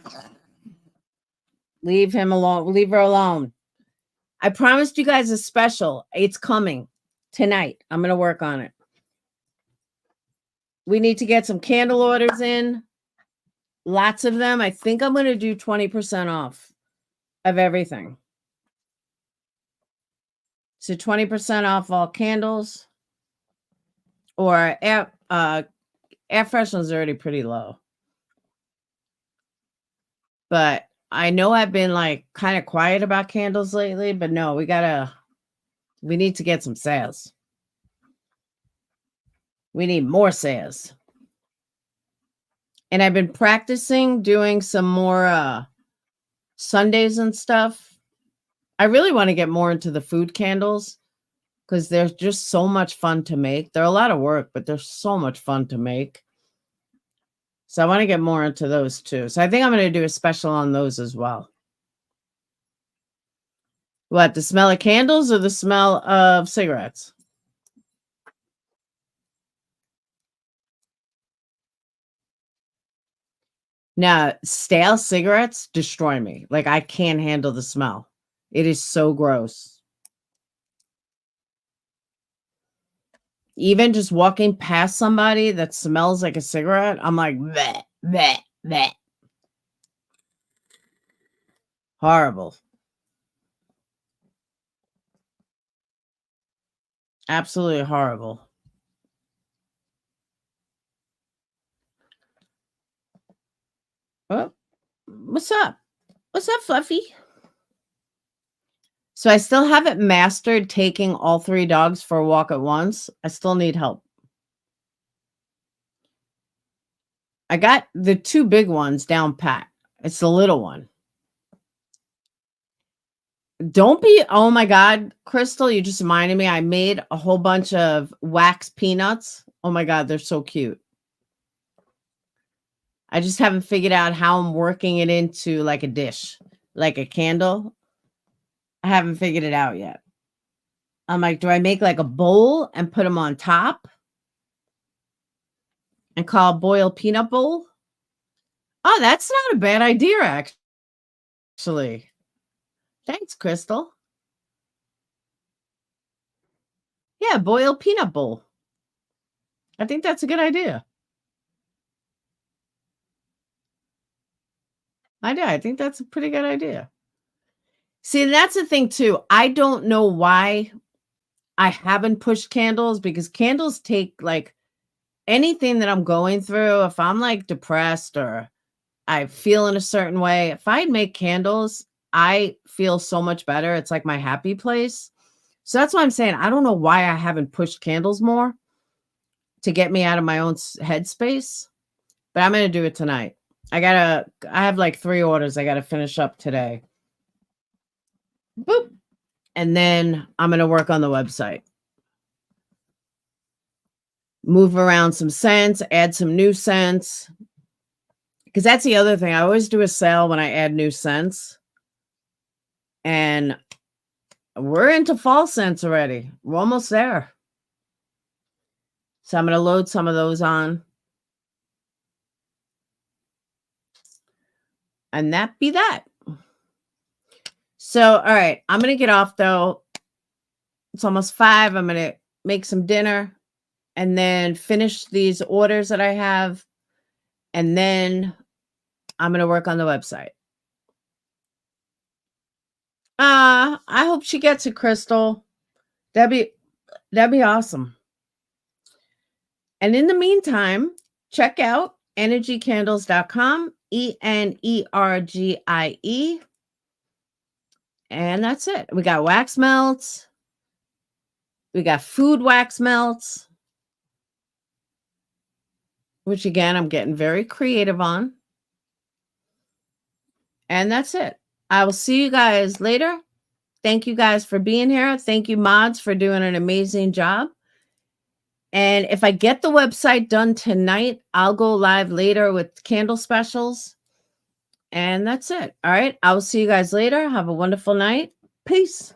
Leave him alone. Leave her alone. I promised you guys a special. It's coming tonight. I'm going to work on it. We need to get some candle orders in. Lots of them. I think I'm going to do 20% off of everything. So 20% off all candles. Or air freshener is already pretty low. But I know I've been like kind of quiet about candles lately, but no, we need to get some sales. We need more sales. And I've been practicing doing some more Sundays and stuff. I really want to get more into the food candles because they're just so much fun to make. They're a lot of work, but they're so much fun to make. So I want to get more into those too. So I think I'm going to do a special on those as well. What, the smell of candles or the smell of cigarettes? Now, stale cigarettes destroy me. Like, I can't handle the smell. It is so gross. Even just walking past somebody that smells like a cigarette, I'm like, bleh, bleh, bleh. Horrible. Absolutely horrible. Oh, what's up? What's up, Fluffy? So I still haven't mastered taking all 3 dogs for a walk at once. I still need help. I got the 2 big ones down pat. It's the little one. Don't be, oh my God, Crystal, you just reminded me. I made a whole bunch of wax peanuts. Oh my God, they're so cute. I just haven't figured out how I'm working it into like a dish, like a candle. I haven't figured it out yet. I'm like, do I make like a bowl and put them on top and call it boiled peanut bowl? Oh, that's not a bad idea, actually. Thanks, Crystal. Yeah, boiled peanut bowl. I think that's a good idea. I think that's a pretty good idea. See, that's the thing too. I don't know why I haven't pushed candles, because candles take like anything that I'm going through. If I'm like depressed or I feel in a certain way, if I make candles, I feel so much better. It's like my happy place. So that's why I'm saying I don't know why I haven't pushed candles more to get me out of my own headspace, but I'm going to do it tonight. I have like 3 orders I got to finish up today. Boop. And then I'm going to work on the website. Move around some scents, add some new scents. Because that's the other thing. I always do a sale when I add new scents. And we're into fall scents already. We're almost there. So I'm going to load some of those on. And that be that. So, all right. I'm going to get off, though. It's almost 5. I'm going to make some dinner and then finish these orders that I have. And then I'm going to work on the website. I hope she gets it, Crystal. That'd be awesome. And in the meantime, check out energycandles.com, ENERGIE. And that's it. We got wax melts. We got food wax melts, which again, I'm getting very creative on. And that's it. I will see you guys later. Thank you guys for being here. Thank you, mods, for doing an amazing job. And if I get the website done tonight, I'll go live later with candle specials. And that's it. All right. I will see you guys later. Have a wonderful night. Peace.